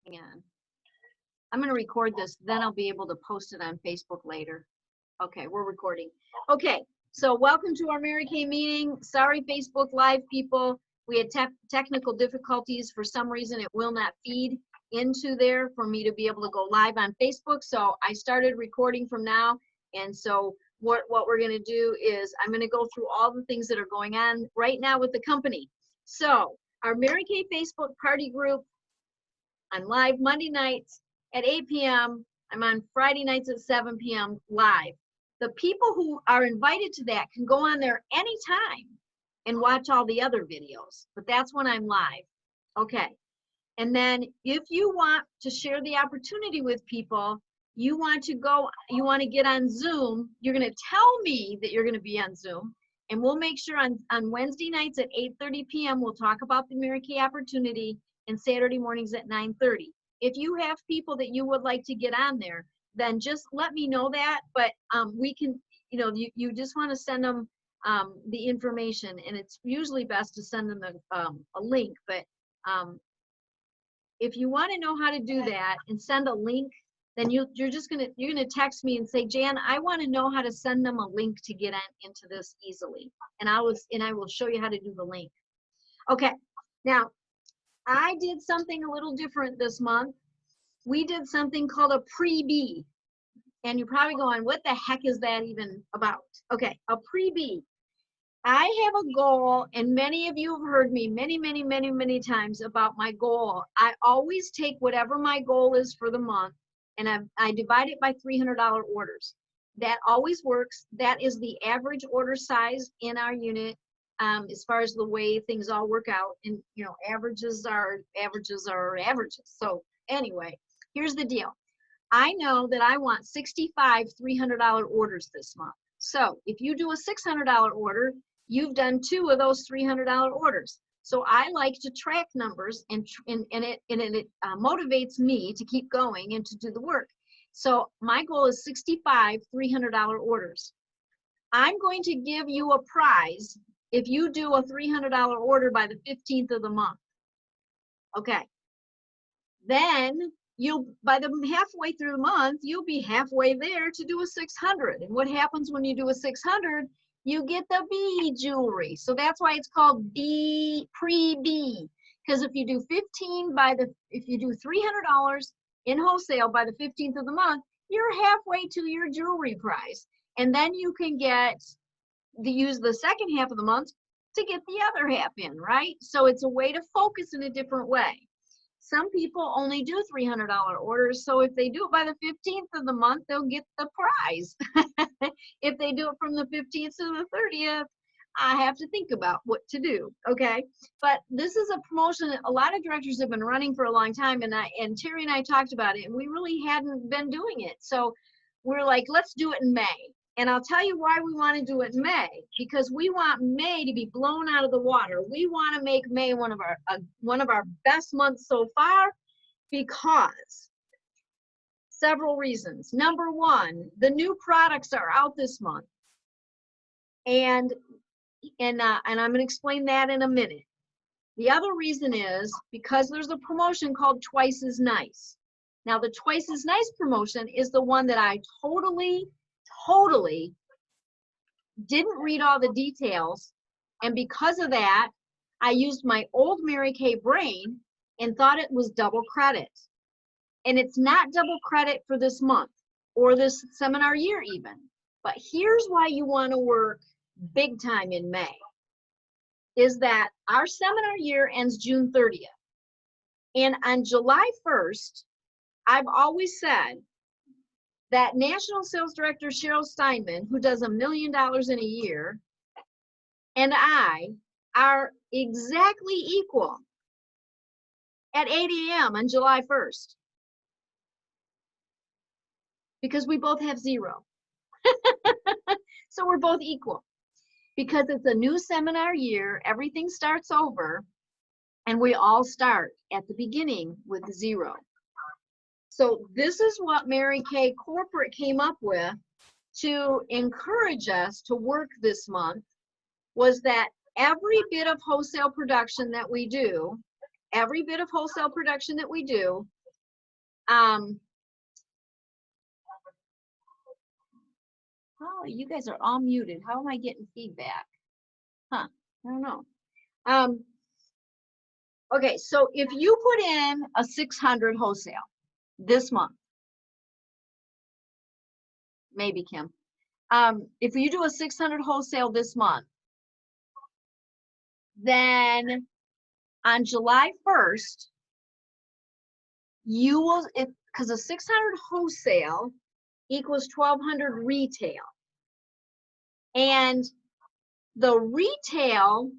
Hang on. I'm going to record this, then I'll be able to post it on Facebook later. Okay, we're recording. Okay, so welcome to our Mary Kay meeting. Sorry, Facebook Live people. We had technical difficulties. For some reason, it will not feed into there for me to be able to go live on Facebook. So I started recording from now. And so what we're going to do is I'm going to go through all the things that are going on right now with the company. So our Mary Kay Facebook party group, I'm live Monday nights at 8 p.m. I'm on Friday nights at 7 p.m. live. The people who are invited to that can go on there anytime and watch all the other videos, but that's when I'm live. Okay. And then if you want to share the opportunity with people, you want to get on Zoom, you're going to tell me that you're going to be on Zoom, and we'll make sure on Wednesday nights at 8:30 p.m. we'll talk about the Mary Kay opportunity, and Saturday mornings at 9:30. If you have people that you would like to get on there, then just let me know that. But we can, you just want to send them the information, and it's usually best to send them a link. But if you want to know how to do that and send a link, then you're gonna text me and say, Jan, I want to know how to send them a link to get into this easily, and I will show you how to do the link. Okay, now I did something a little different this month. We did something called a pre-B, and you're probably going, what the heck is that even about? Okay, a pre-B. I have a goal, and many of you have heard me many times about my goal. I always take whatever my goal is for the month, and I divide it by $300 orders. That always works. That is the average order size in our unit, as far as the way things all work out. And averages are averages. So anyway, here's the deal. I know that I want 65 $300 orders this month. So if you do a $600 order, you've done 2 of those $300 orders. So I like to track numbers, and it motivates me to keep going and to do the work. So my goal is 65 $300 orders. I'm going to give you a prize if you do a $300 order by the 15th of the month. Okay. Then by the halfway through the month, you'll be halfway there to do a 600. And what happens when you do a 600? You get the B jewelry. So that's why it's called pre-B. Because if you do $300 in wholesale by the 15th of the month, you're halfway to your jewelry price. And then you can use the second half of the month to get the other half in, right? So it's a way to focus in a different way. Some people only do $300 orders, so if they do it by the 15th of the month, they'll get the prize. If they do it from the 15th to the 30th, I have to think about what to do, okay? But this is a promotion that a lot of directors have been running for a long time, and Terry and I talked about it, and we really hadn't been doing it. So we're like, let's do it in May. And I'll tell you why we want to do it in May, because we want May to be blown out of the water. We want to make May one of our best months so far, because several reasons. Number one, the new products are out this month, and I'm going to explain that in a minute. The other reason is because there's a promotion called Twice as Nice. Now, the Twice as Nice promotion is the one that I totally didn't read all the details, and because of that, I used my old Mary Kay brain and thought it was double credit. And it's not double credit for this month or this seminar year even. But here's why you want to work big time in May, is that our seminar year ends June 30th. And on July 1st, I've always said that National Sales Director Cheryl Steinman, who does $1 million in a year, and I are exactly equal at 8 a.m. on July 1st. Because we both have 0. So we're both equal. Because it's a new seminar year, everything starts over, and we all start at the beginning with 0. So this is what Mary Kay Corporate came up with to encourage us to work this month, was that every bit of wholesale production that we do Oh, you guys are all muted. How am I getting feedback? Huh, I don't know. Okay, so if you put in a 600 wholesale this month, maybe Kim, if you do a 600 wholesale this month, then on July 1st, you will, because a 600 wholesale equals 1200 retail. And the retail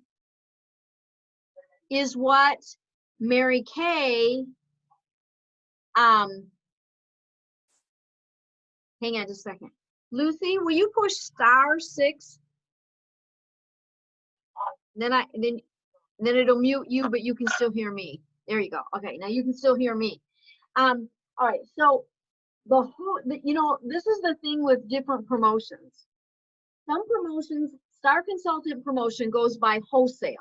is what Mary Kay, hang on just a second. Lucy, will you push *6? Then it'll mute you, but you can still hear me. There you go. Okay, now you can still hear me. All right, so this is the thing with different promotions. Some promotions, Star Consultant promotion goes by wholesale.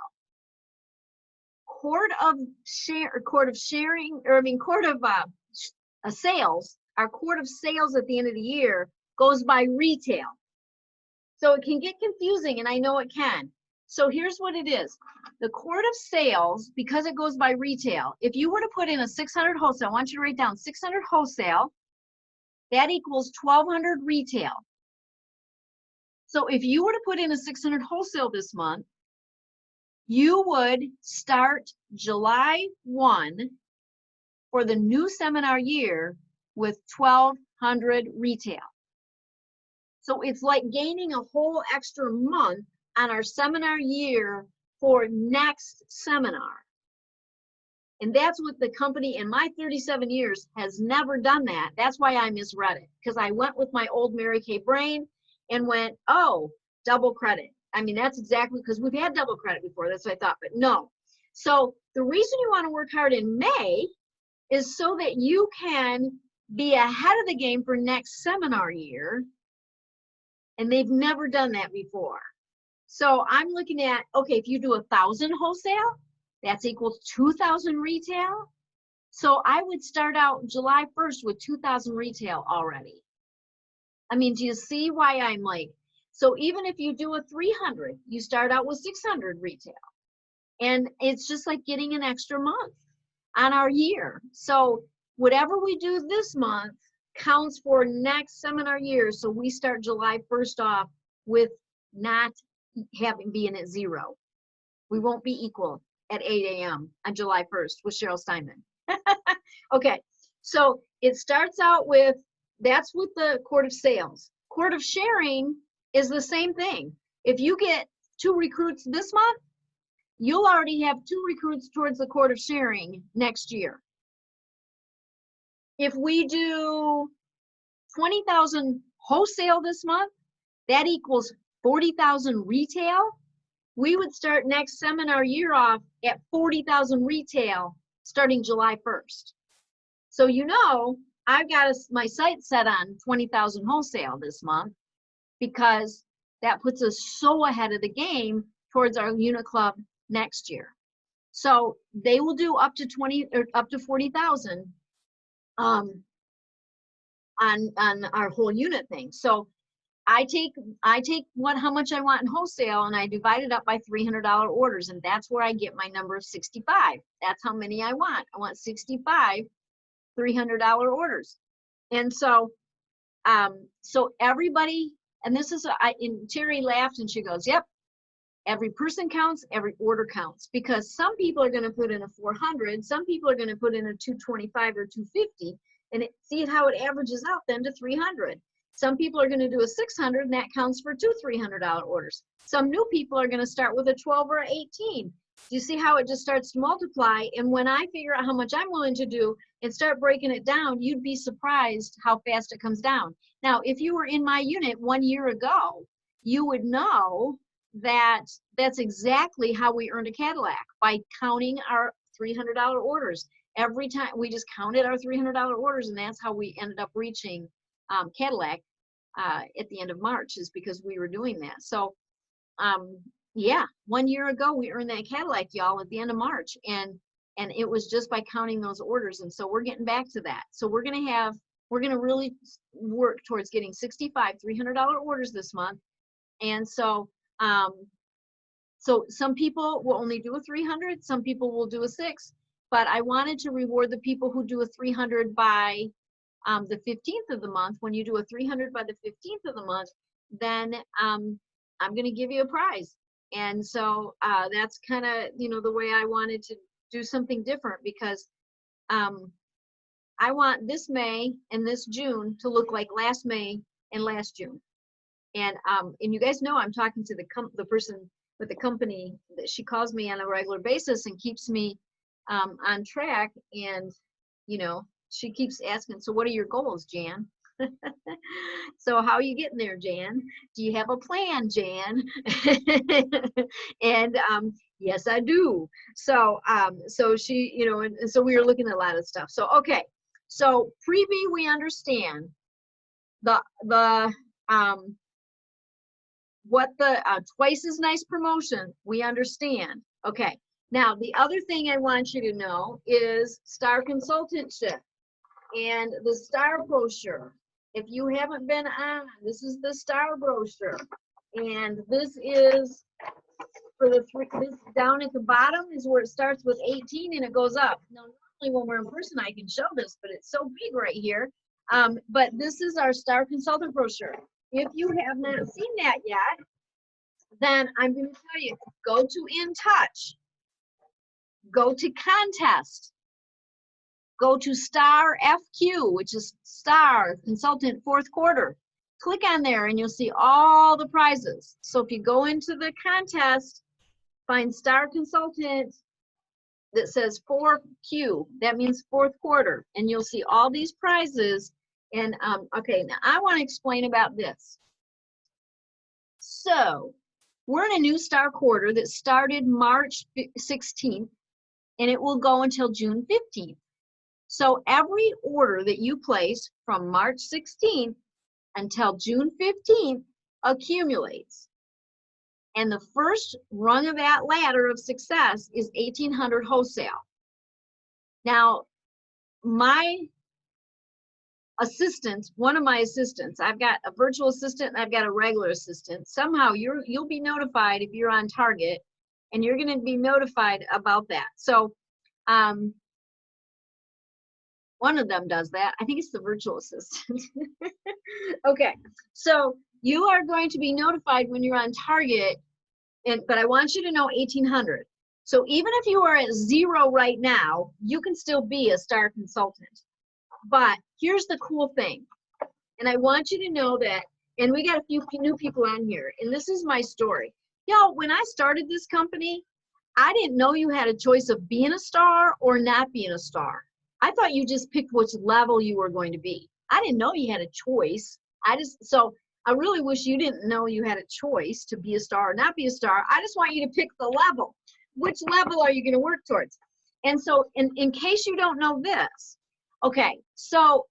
Court of sales, our court of sales at the end of the year goes by retail. So it can get confusing, and I know it can. So here's what it is. The court of sales, because it goes by retail, if you were to put in a 600 wholesale, I want you to write down 600 wholesale, that equals 1200 retail. So if you were to put in a 600 wholesale this month, you would start July 1 for the new seminar year with 1200 retail. So it's like gaining a whole extra month on our seminar year for next seminar. And that's what the company in my 37 years has never done that. That's why I misread it, because I went with my old Mary Kay brain and went, oh, double credit. I mean, that's exactly, because we've had double credit before. That's what I thought, but no. So the reason you want to work hard in May is so that you can be ahead of the game for next seminar year. And they've never done that before. So I'm looking at, okay, if you do 1,000 wholesale, that's equals 2,000 retail. So I would start out July 1st with 2,000 retail already. I mean, do you see why I'm like, so even if you do a 300, you start out with 600 retail. And it's just like getting an extra month on our year. So whatever we do this month counts for next seminar year. So we start July 1st off with not being at 0. We won't be equal at 8 a.m. on July 1st with Cheryl Steinman. Okay, so it starts out with, that's with the court of sales. Court of sharing is the same thing. If you get 2 recruits this month, you'll already have 2 recruits towards the court of sharing next year. If we do 20,000 wholesale this month, that equals 40,000 retail. We would start next seminar year off at 40,000 retail starting July 1st. So you know, I've got my sights set on 20,000 wholesale this month, because that puts us so ahead of the game towards our unit club next year. So they will do up to 20 or up to 40,000 on our whole unit thing. So I take how much I want in wholesale, and I divide it up by $300 orders, and that's where I get my number of 65. That's how many I want. I want 65 $300 orders. And so so everybody, and this is and Terry laughed and she goes, yep, every person counts, every order counts, because some people are going to put in a 400, some people are going to put in a 225 or 250, and see how it averages out then to 300. Some people are going to do a 600, and that counts for 2 $300 orders. Some new people are going to start with a 12 or 18. You see how it just starts to multiply? And when I figure out how much I'm willing to do and start breaking it down, you'd be surprised how fast it comes down. Now, if you were in my unit 1 year ago, you would know that that's exactly how we earned a Cadillac, by counting our $300 orders. Every time we just counted our $300 orders, and that's how we ended up reaching Cadillac at the end of March, is because we were doing that. So yeah, 1 year ago we earned that Cadillac, y'all, at the end of March. And And it was just by counting those orders. And so we're getting back to that. So we're going to really work towards getting 65 $300 orders this month. And so, so some people will only do a 300, some people will do a 6, but I wanted to reward the people who do a 300 by the 15th of the month. When you do a 300 by the 15th of the month, then I'm going to give you a prize. And so that's kind of, you know, the way I wanted to do something different, because I want this May and this June to look like last May and last June. And you guys know I'm talking to the person with the company that she calls me on a regular basis and keeps me on track. And, you know, she keeps asking, so what are your goals, Jan? So how are you getting there, Jan? Do you have a plan, Jan? And yes, I do. So so she, you know, and so we were looking at a lot of stuff. So okay, so freebie, we understand the what the twice as nice promotion, we understand. Okay, now the other thing I want you to know is Star Consultantship and the Star brochure. If you haven't been on, this is the Star brochure, and this is for the this down at the bottom is where it starts with 18 and it goes up. Now, normally when we're in person, I can show this, but it's so big right here. But this is our Star Consultant brochure. If you have not seen that yet, then I'm going to tell you, go to In Touch, go to Contest, go to Star FQ, which is Star Consultant 4th quarter. Click on there and you'll see all the prizes. So if you go into the contest, find Star Consultant that says 4Q, that means 4th quarter, and you'll see all these prizes. And okay, now I want to explain about this. So we're in a new Star quarter that started March 16th, and it will go until June 15th. So every order that you place from March 16th until June 15th accumulates. And the first rung of that ladder of success is 1,800 wholesale. Now, my assistant, one of my assistants, I've got a virtual assistant and I've got a regular assistant. Somehow you'll be notified if you're on target, and you're going to be notified about that. So one of them does that. I think it's the virtual assistant. Okay, so you are going to be notified when you're on target, but I want you to know 1,800. So even if you are at 0 right now, you can still be a Star Consultant. But here's the cool thing, and I want you to know that, and we got a few new people on here, and this is my story. Y'all, when I started this company, I didn't know you had a choice of being a star or not being a star. I thought you just picked which level you were going to be. I didn't know you had a choice. So I really wish you didn't know you had a choice to be a star or not be a star. I just want you to pick the level. Which level are you going to work towards? And so in case you don't know this, okay, so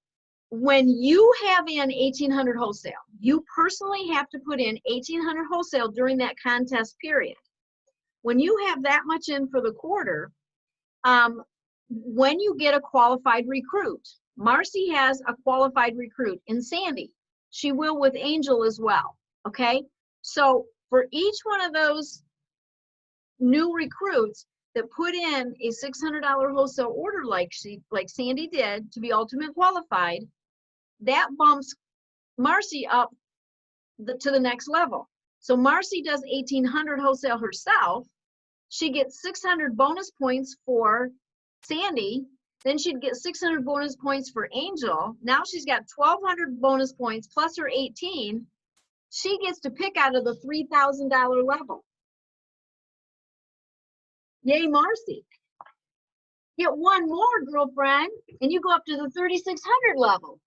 when you have in 1,800 wholesale, you personally have to put in 1,800 wholesale during that contest period. When you have that much in for the quarter, when you get a qualified recruit, Marcy has a qualified recruit in Sandy. She will with Angel as well, okay? So for each one of those new recruits that put in a $600 wholesale order like Sandy did to be ultimate qualified, that bumps Marcy up to the next level. So Marcy does 1,800 wholesale herself. She gets 600 bonus points for Sandy. Then she'd get 600 bonus points for Angel. Now she's got 1,200 bonus points plus her 18. She gets to pick out of the $3,000 level. Yay, Marcy. Get one more, girlfriend, and you go up to the 3,600 level.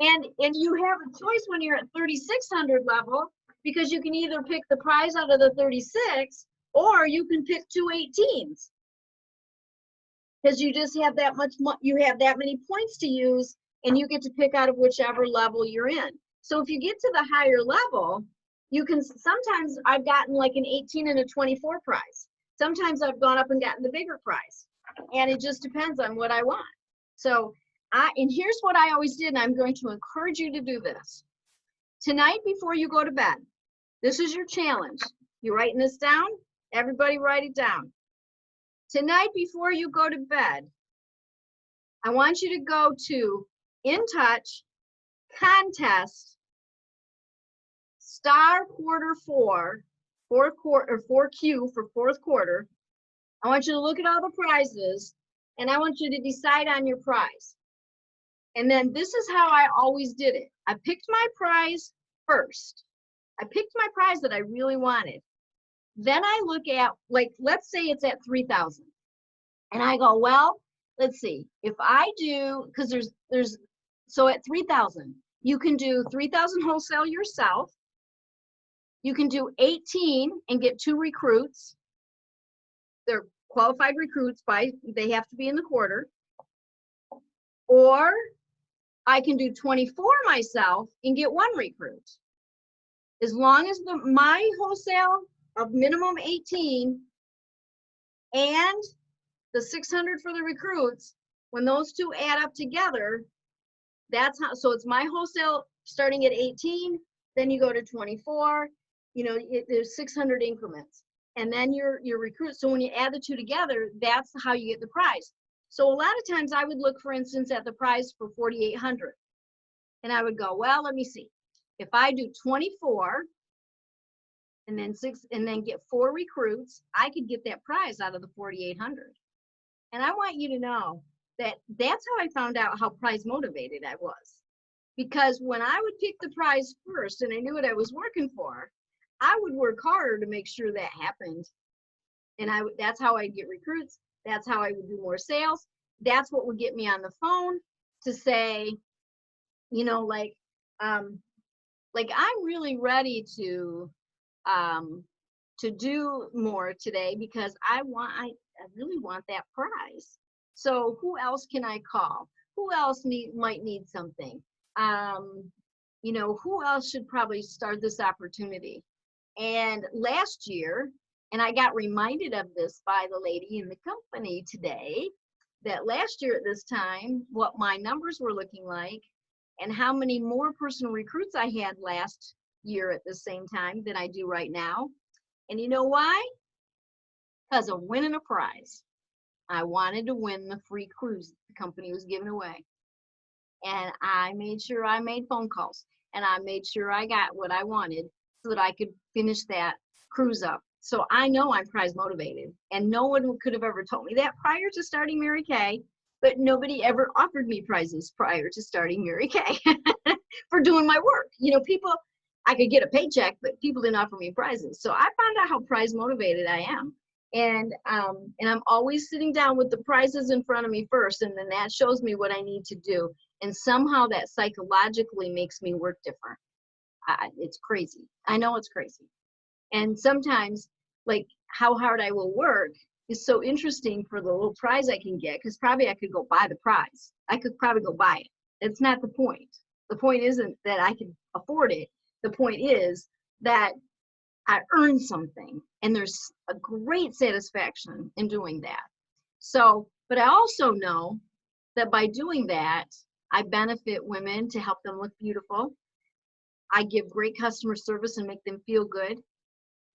And you have a choice when you're at 3,600 level, because you can either pick the prize out of the 36 or you can pick 2 18s. Because you just have that much, you have that many points to use, and you get to pick out of whichever level you're in. So if you get to the higher level, you can, sometimes I've gotten like an 18 and a 24 prize. Sometimes I've gone up and gotten the bigger prize. And it just depends on what I want. So and here's what I always did, and I'm going to encourage you to do this. Tonight before you go to bed, this is your challenge. You writing this down? Everybody write it down. Tonight before you go to bed, I want you to go to In Touch, Contest, Star Quarter 4, 4Q for fourth quarter. I want you to look at all the prizes, and I want you to decide on your prize. And then this is how I always did it. I picked my prize first. I picked my prize that I really wanted. Then I look at, like, let's say it's at 3,000. And I go, well, let's see. If I do, because so at 3,000, you can do 3,000 wholesale yourself. You can do 18 and get 2 recruits. They're qualified recruits they have to be in the quarter. Or I can do 24 myself and get 1 recruit. As long as my wholesale of minimum 18 and the 600 for the recruits, when those two add up together, that's how, so it's my wholesale starting at 18, then you go to 24, there's 600 increments, and then your recruit. So when you add the two together, that's how you get the prize. So a lot of times I would look, for instance, at the prize for 4,800, and I would go, well, let me see. If I do 24 and then get 4 recruits, I could get that prize out of the 4,800. And I want you to know that that's how I found out how prize motivated I was. Because when I would pick the prize first and I knew what I was working for, I would work harder to make sure that happened. And that's how I'd get recruits. That's how I would do more sales. That's what would get me on the phone to say, I'm really ready to do more today because I really want that prize. So who else can I call? Who else might need something? Who else should probably start this opportunity? And last year, and I got reminded of this by the lady in the company today, that last year at this time, what my numbers were looking like and how many more personal recruits I had last year at the same time than I do right now. And you know why? Because of winning a prize. I wanted to win the free cruise the company was giving away. And I made sure I made phone calls and I made sure I got what I wanted so that I could finish that cruise up. So I know I'm prize motivated, and no one could have ever told me that prior to starting Mary Kay, but nobody ever offered me prizes prior to starting Mary Kay for doing my work. People, I could get a paycheck, but people didn't offer me prizes. So I found out how prize motivated I am. And I'm always sitting down with the prizes in front of me first, and then that shows me what I need to do. And somehow that psychologically makes me work different. It's crazy. I know it's crazy. And sometimes, like, how hard I will work is so interesting for the little prize I can get, because probably I could go buy the prize. I could probably go buy it. It's not the point. The point isn't that I can afford it. The point is that I earned something, and there's a great satisfaction in doing that. So, but I also know that by doing that, I benefit women to help them look beautiful. I give great customer service and make them feel good.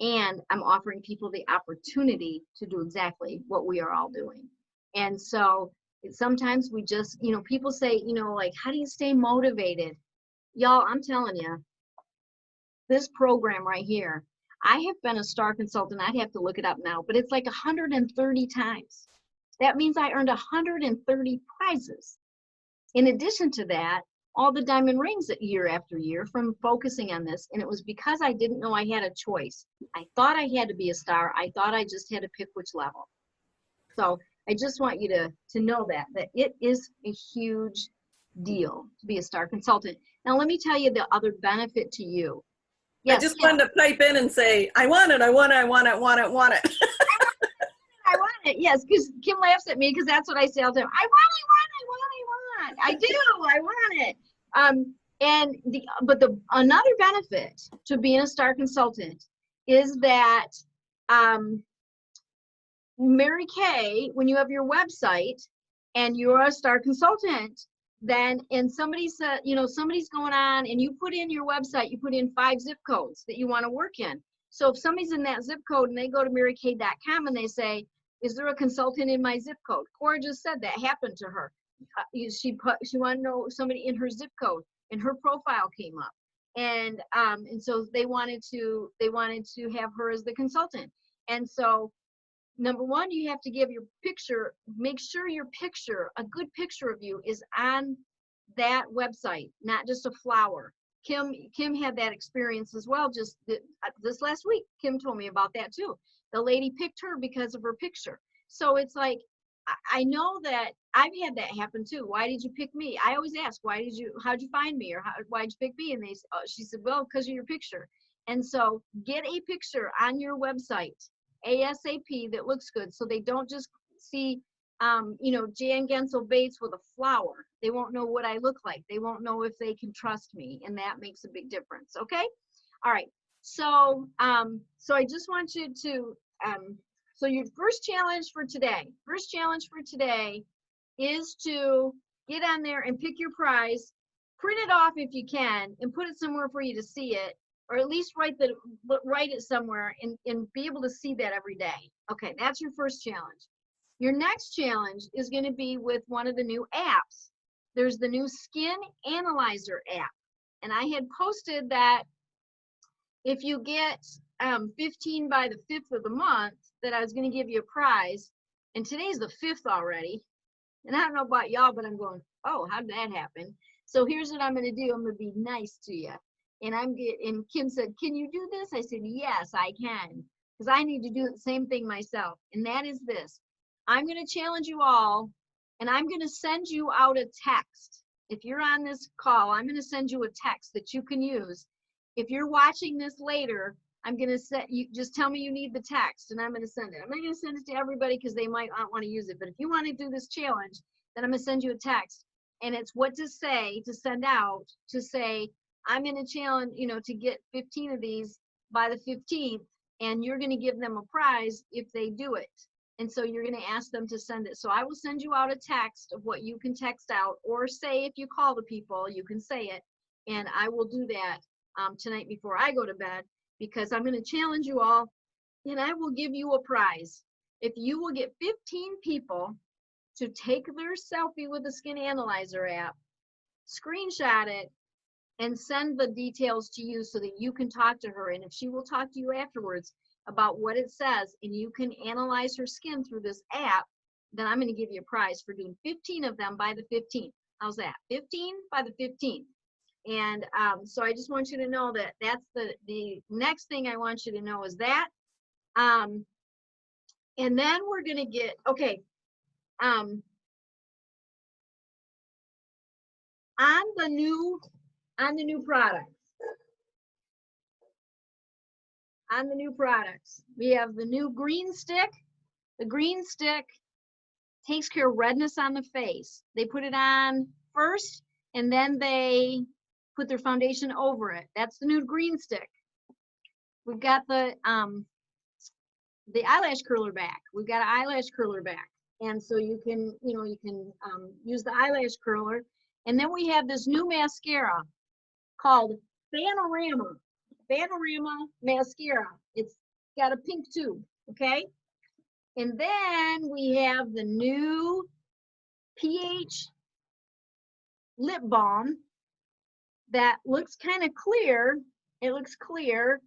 And I'm offering people the opportunity to do exactly what we are all doing. And so sometimes we just, people say, like, how do you stay motivated? Y'all, I'm telling you, this program right here, I have been a star consultant. I'd have to look it up now, but it's like 130 times. That means I earned 130 prizes. In addition to that, all the diamond rings year after year from focusing on this. And it was because I didn't know I had a choice. I thought I had to be a star. I thought I just had to pick which level. So I just want you to know that it is a huge deal to be a star consultant. Now, let me tell you the other benefit to you. Yes, I just wanted to pipe in and say, I want it, I want it, I want it, I want it, I want it. I want it, yes, because Kim laughs at me because that's what I say all the time. I want. I do, I want it. But another benefit to being a star consultant is that Mary Kay, when you have your website and you're a star consultant, then, and somebody said, you know, somebody's going on and you put in your website, you put in 5 zip codes that you want to work in. So if somebody's in that zip code and they go to marykay.com and they say, is there a consultant in my zip code? Cora just said that happened to her. She wanted to know somebody in her zip code, and her profile came up. And so they wanted to have her as the consultant. And so number one, you have to give your picture, make sure your picture, a good picture of you, is on that website, not just a flower. Kim had that experience as well, just this last week. Kim told me about that too. The lady picked her because of her picture. So it's like, I know that I've had that happen too. Why did you pick me? I always ask, how'd you find me? Or why'd you pick me? And she said, well, because of your picture. And so get a picture on your website ASAP that looks good, so they don't just see you know, Jan Gensel Bates with a flower. They won't know what I look like. They won't know if they can trust me, and that makes a big difference. Okay, all right. So so I just want you to so your first challenge for today is to get on there and pick your prize, print it off if you can, and put it somewhere for you to see it, or at least write it somewhere and be able to see that every day. Okay, that's your first challenge. Your next challenge is going to be with one of the new apps. There's the new Skin Analyzer app. And I had posted that if you get 15 by the 5th of the month, that I was going to give you a prize. And today's the 5th already. And I don't know about y'all, but I'm going, oh, how did that happen? So here's what I'm going to do. I'm going to be nice to you. And Kim said, can you do this? I said, yes, I can. Because I need to do the same thing myself. And that is this. I'm going to challenge you all, and I'm going to send you out a text. If you're on this call, I'm going to send you a text that you can use. If you're watching this later, I'm going to set you, just tell me you need the text, and I'm going to send it. I'm not going to send it to everybody because they might not want to use it. But if you want to do this challenge, then I'm going to send you a text. And it's what to say, to send out, to say, I'm going to challenge, you know, to get 15 of these by the 15th, and you're going to give them a prize if they do it. And so you're going to ask them to send it. So I will send you out a text of what you can text out, or say if you call the people, you can say it. And I will do that tonight before I go to bed, because I'm going to challenge you all, and I will give you a prize. If you will get 15 people to take their selfie with the Skin Analyzer app, screenshot it, and send the details to you so that you can talk to her. And if she will talk to you afterwards about what it says, and you can analyze her skin through this app, then I'm going to give you a prize for doing 15 of them by the 15th. How's that? 15 by the 15th. And so I just want you to know that that's the next thing I want you to know is that. And then we're going to get, okay, on the new products. On the new products, we have the new green stick. The green stick takes care of redness on the face. They put it on first, and then they put their foundation over it. That's the new green stick. We've got the eyelash curler back. We've got an eyelash curler back, and so you can, you know, you can use the eyelash curler. And then we have this new mascara called Panorama mascara. It's got a pink tube, okay? And then we have the new pH lip balm that looks kind of clear. It looks clear,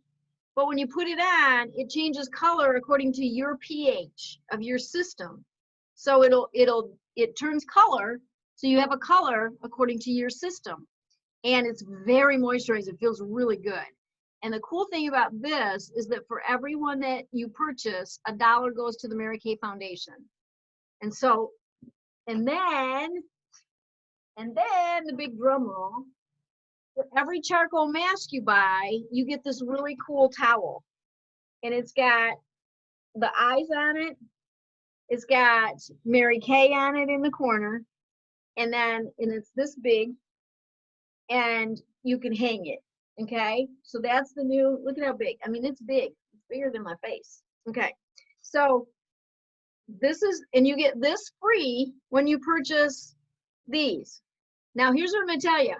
but when you put it on, it changes color according to your pH of your system. So it turns color, so you have a color according to your system. And it's very moisturizing. It feels really good. And the cool thing about this is that for everyone that you purchase, $1 goes to the Mary Kay Foundation. And so, and then the big drum roll, for every charcoal mask you buy, you get this really cool towel. And it's got the eyes on it. It's got Mary Kay on it in the corner. And it's this big, and you can hang it. Okay, so that's the new, look at how big. I mean, it's big. It's bigger than my face. Okay, so this is, and you get this free when you purchase these. Now, here's what I'm gonna tell you.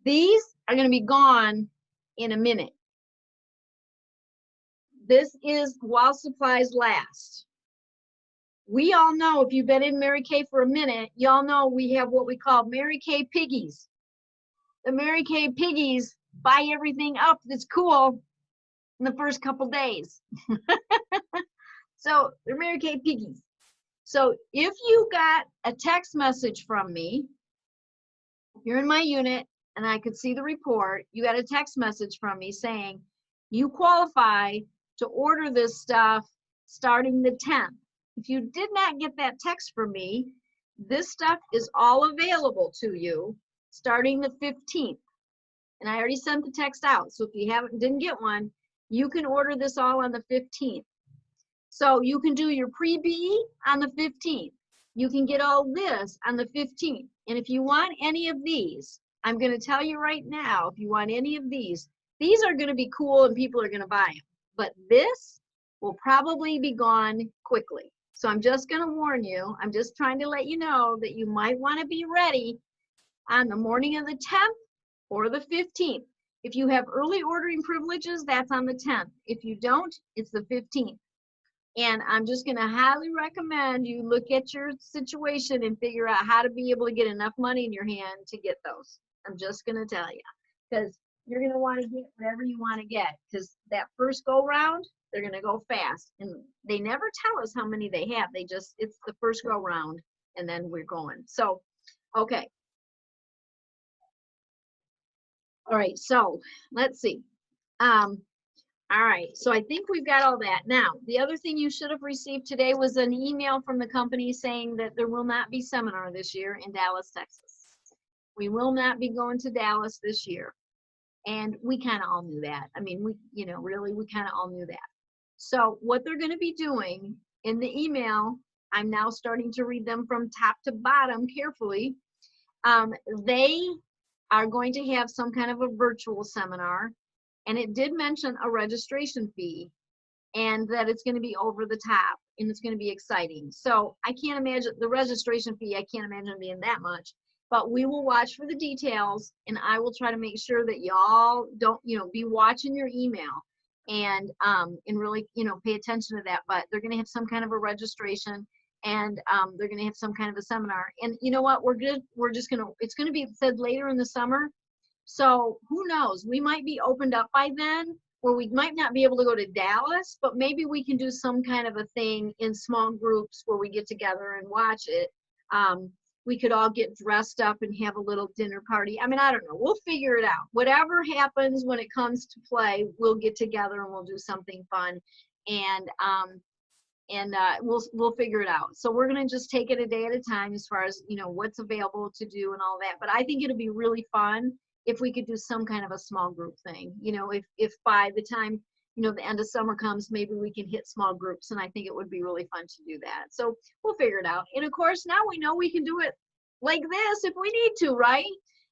These are gonna be gone in a minute. This is while supplies last. We all know, if you've been in Mary Kay for a minute, y'all know we have what we call Mary Kay piggies. The Mary Kay piggies buy everything up that's cool in the first couple days. So they're Mary Kay piggies. So if you got a text message from me, you're in my unit and I could see the report, you got a text message from me saying you qualify to order this stuff starting the 10th. If you did not get that text from me, this stuff is all available to you starting the 15th. And I already sent the text out. So if you didn't get one, you can order this all on the 15th. So you can do your pre-B on the 15th. You can get all this on the 15th. And if you want any of these, I'm going to tell you right now, if you want any of these are going to be cool and people are going to buy them. But this will probably be gone quickly. So I'm just going to warn you. I'm just trying to let you know that you might want to be ready on the morning of the 10th or the 15th. If you have early ordering privileges, that's on the 10th. If you don't, it's the 15th. And I'm just going to highly recommend you look at your situation and figure out how to be able to get enough money in your hand to get those. I'm just going to tell you, because you're going to want to get whatever you want to get, because that first go round, they're going to go fast. And they never tell us how many they have. It's the first go round and then we're going. So, okay. All right, so let's see. All right, so I think we've got all that. Now, the other thing you should have received today was an email from the company saying that there will not be seminar this year in Dallas, Texas. We will not be going to Dallas this year. And we kind of all knew that. I mean, really, we kind of all knew that. So what they're going to be doing in the email, I'm now starting to read them from top to bottom carefully. They are going to have some kind of a virtual seminar. And it did mention a registration fee and that it's going to be over the top and it's going to be exciting. So I can't imagine the registration fee. I can't imagine being that much, but we will watch for the details and I will try to make sure that y'all don't, be watching your email and really, pay attention to that. But they're going to have some kind of a registration and they're going to have some kind of a seminar. And you know what? It's going to be said later in the summer. So who knows, we might be opened up by then where we might not be able to go to Dallas, but maybe we can do some kind of a thing in small groups where we get together and watch it. We could all get dressed up and have a little dinner party. I mean, I don't know, we'll figure it out. Whatever happens when it comes to play, we'll get together and we'll do something fun. And we'll figure it out. So we're going to just take it a day at a time as far as, what's available to do and all that. But I think it'll be really fun if we could do some kind of a small group thing, if by the time, the end of summer comes, maybe we can hit small groups. And I think it would be really fun to do that. So we'll figure it out. And of course, now we know we can do it like this if we need to, right?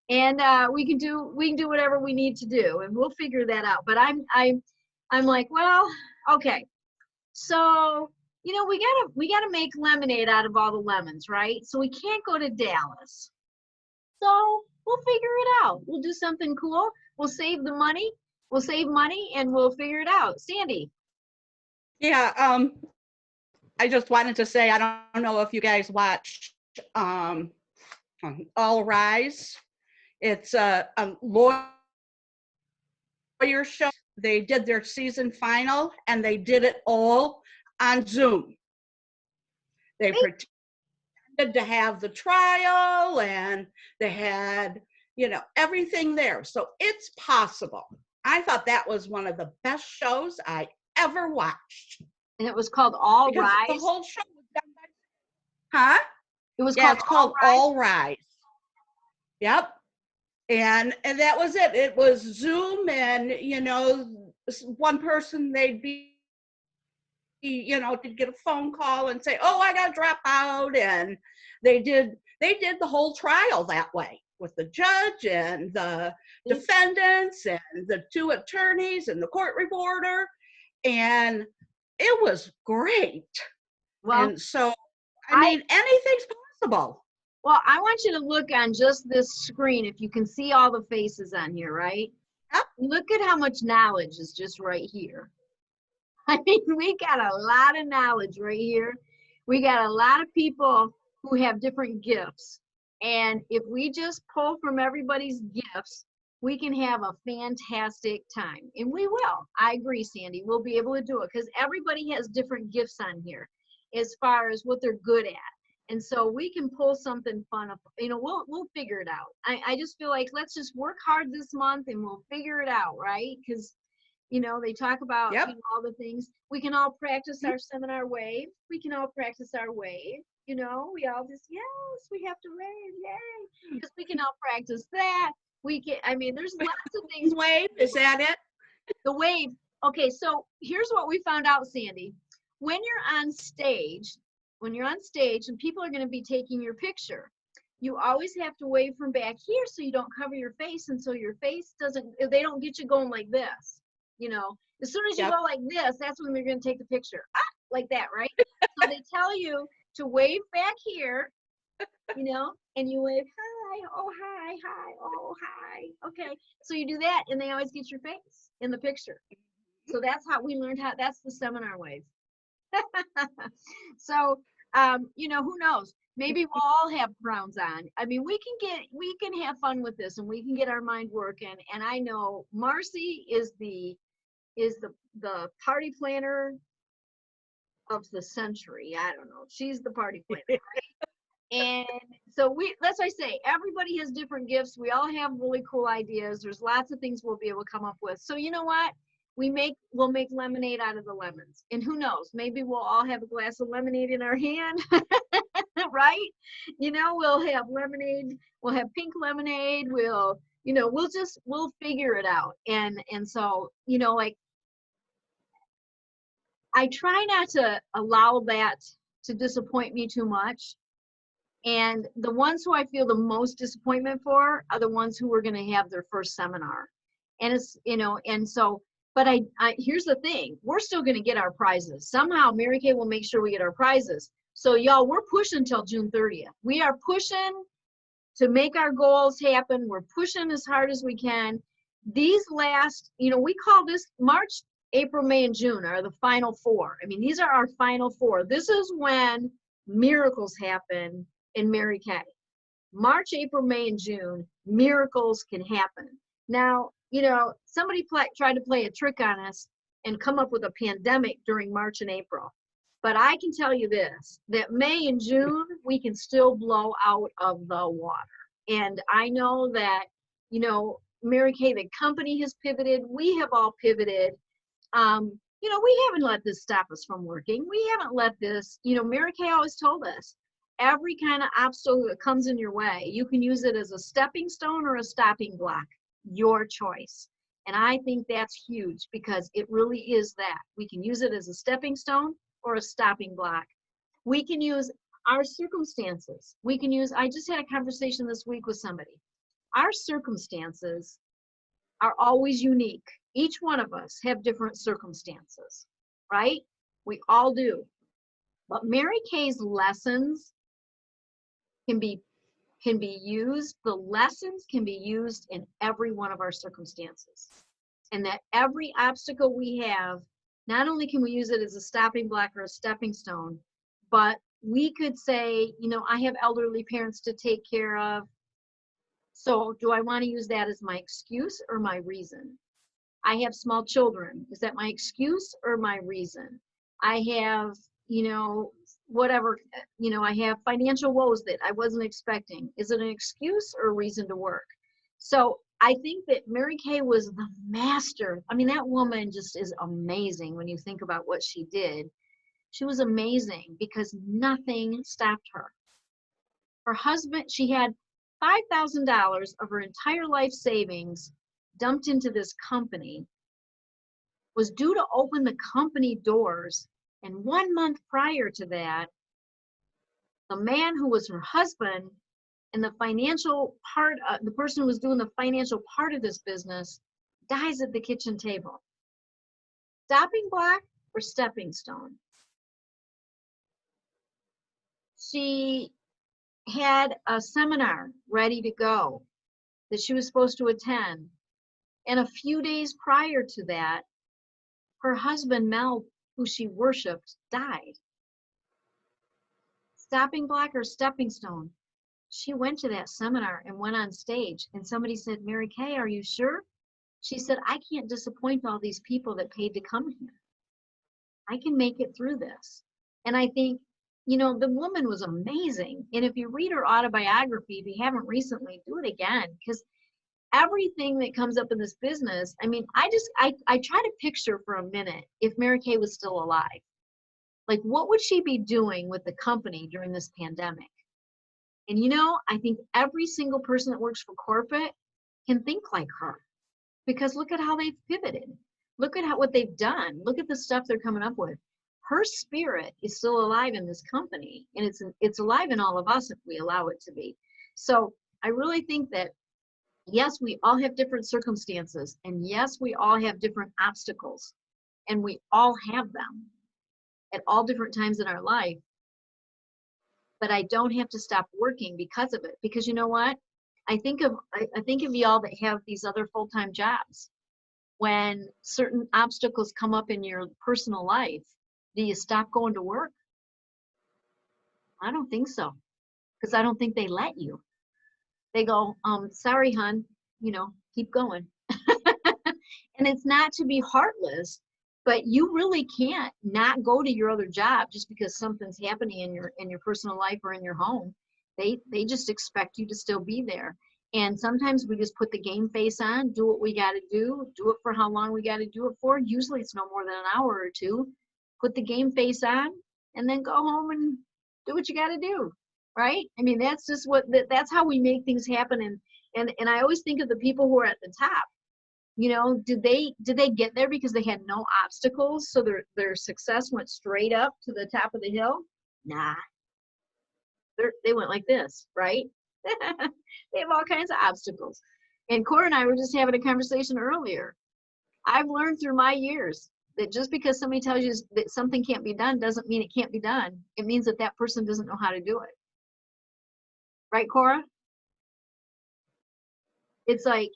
And we can do whatever we need to do and we'll figure that out. But I'm like, well, okay. So, we gotta make lemonade out of all the lemons, right? So we can't go to Dallas. So we'll figure it out. We'll do something cool. We'll save the money. We'll save money and we'll figure it out. Sandy. Yeah, I just wanted to say, I don't know if you guys watched All Rise. It's a lawyer show. They did their season final and they did it all on Zoom. They pretended to have the trial and they had, everything there. So it's possible. I thought that was one of the best shows I ever watched. And it was called All Because Rise? the whole show was done by... Huh? It was called All Rise. Yep. And that was it. It was Zoom and, one person they'd be, to get a phone call and say, oh, I got to drop out. And they did the whole trial that way with the judge and the defendants and the two attorneys and the court reporter. And it was great. Well, And so, I I mean, anything's possible. well, I want you to look on just this screen if you can see all the faces on here, right? Yep. Look at how much knowledge is just right here. I mean, we got a lot of knowledge right here. We got a lot of people who have different gifts. And if we just pull from everybody's gifts, we can have a fantastic time. And we will. I agree, Sandy. We'll be able to do it because everybody has different gifts on here as far as what they're good at. And so we can pull something fun up. You know, we'll figure it out. I just feel like let's just work hard this month and we'll figure it out, right? Because you know, they talk about Yep. you know, all the things. We can all practice our seminar wave. We can all practice our wave. You know, we all just, yes, we have to wave, yay. Because we can all practice that. We can, I mean, there's lots of things. Wave, is that it? The wave. Okay, so here's what we found out, Sandy. When you're on stage and people are going to be taking your picture, you always have to wave from back here so you don't cover your face and so your face doesn't, they don't get you going like this. You know, as soon as you Yep. go like this, that's when they're going to take the picture. Ah, like that, right? So they tell you to wave back here, you know, and you wave, hi, oh, hi, hi, oh, hi. Okay. So you do that, and they always get your face in the picture. So that's how we learned that's the seminar wave. So, you know, who knows? Maybe we'll all have crowns on. I mean, we can have fun with this and we can get our mind working. And I know Marcy is the party planner of the century. I don't know. She's the party planner, right? And so that's why I say everybody has different gifts. We all have really cool ideas. There's lots of things we'll be able to come up with. So you know what? We'll make lemonade out of the lemons. And who knows? Maybe we'll all have a glass of lemonade in our hand. Right? You know, we'll have lemonade, we'll have pink lemonade, we'll figure it out. And so, you know, like I try not to allow that to disappoint me too much. And the ones who I feel the most disappointment for are the ones who are going to have their first seminar. And it's, you know, and so, but I here's the thing, we're still going to get our prizes. Somehow Mary Kay will make sure we get our prizes. So y'all, we're pushing till June 30th. We are pushing to make our goals happen. We're pushing as hard as we can. These last, you know, we call this March, April, May, and June are the final four. I mean, these are our final four. This is when miracles happen in Mary Kay. March, April, May, and June, miracles can happen. Now, you know, somebody tried to play a trick on us and come up with a pandemic during March and April. But I can tell you this, that May and June, we can still blow out of the water. And I know that, you know, Mary Kay, the company has pivoted. We have all pivoted. You know, we haven't let this stop us from working. We haven't let this, you know, Mary Kay always told us, every kind of obstacle that comes in your way, you can use it as a stepping stone or a stopping block, your choice. And I think that's huge because it really is that. We can use it as a stepping stone or a stopping block. We can use our circumstances. I just had a conversation this week with somebody. Our circumstances are always unique. Each one of us have different circumstances, right? We all do. But Mary Kay's lessons can be used, the lessons can be used in every one of our circumstances. And that every obstacle we have, not only can we use it as a stopping block or a stepping stone, but we could say, you know, I have elderly parents to take care of. So do I want to use that as my excuse or my reason? I have small children. Is that my excuse or my reason? I have, you know, whatever, you know, I have financial woes that I wasn't expecting. Is it an excuse or a reason to work? So I think that Mary Kay was the master. I mean, that woman just is amazing when you think about what she did. She was amazing because nothing stopped her. Her husband, she had $5,000 of her entire life savings dumped into this company, was due to open the company doors. And 1 month prior to that, the man who was her husband and the financial part, the person who was doing the financial part of this business, dies at the kitchen table. Stopping block or stepping stone. She had a seminar ready to go that she was supposed to attend. And a few days prior to that, her husband, Mel, who she worshiped, died. Stopping block or stepping stone. She went to that seminar and went on stage, and somebody said, Mary Kay, are you sure? She said, I can't disappoint all these people that paid to come here. I can make it through this. And I think, you know, the woman was amazing. And if you read her autobiography, if you haven't recently, do it again, because everything that comes up in this business, I mean, I try to picture for a minute if Mary Kay was still alive. Like, what would she be doing with the company during this pandemic? And you know, I think every single person that works for corporate can think like her, because look at how they've pivoted. Look at what they've done. Look at the stuff they're coming up with. Her spirit is still alive in this company, and it's alive in all of us if we allow it to be. So I really think that, yes, we all have different circumstances, and yes, we all have different obstacles, and we all have them at all different times in our life. But I don't have to stop working because of it. Because you know what? I think of y'all that have these other full-time jobs. When certain obstacles come up in your personal life, do you stop going to work? I don't think so, because I don't think they let you. They go, sorry, hon, you know, keep going. And it's not to be heartless, but you really can't not go to your other job just because something's happening in your personal life or in your home. They just expect you to still be there. And sometimes we just put the game face on, do what we got to do it for how long we got to do it for. Usually it's no more than an hour or two. Put the game face on, and then go home and do what you got to do, right? I mean, that's just that's how we make things happen. And I always think of the people who are at the top. You know, did they get there because they had no obstacles, so their success went straight up to the top of the hill? Nah, they went like this, right? They have all kinds of obstacles. And Cora and I were just having a conversation earlier. I've learned through my years that just because somebody tells you that something can't be done doesn't mean it can't be done. It means that that person doesn't know how to do it. Right, Cora? It's like,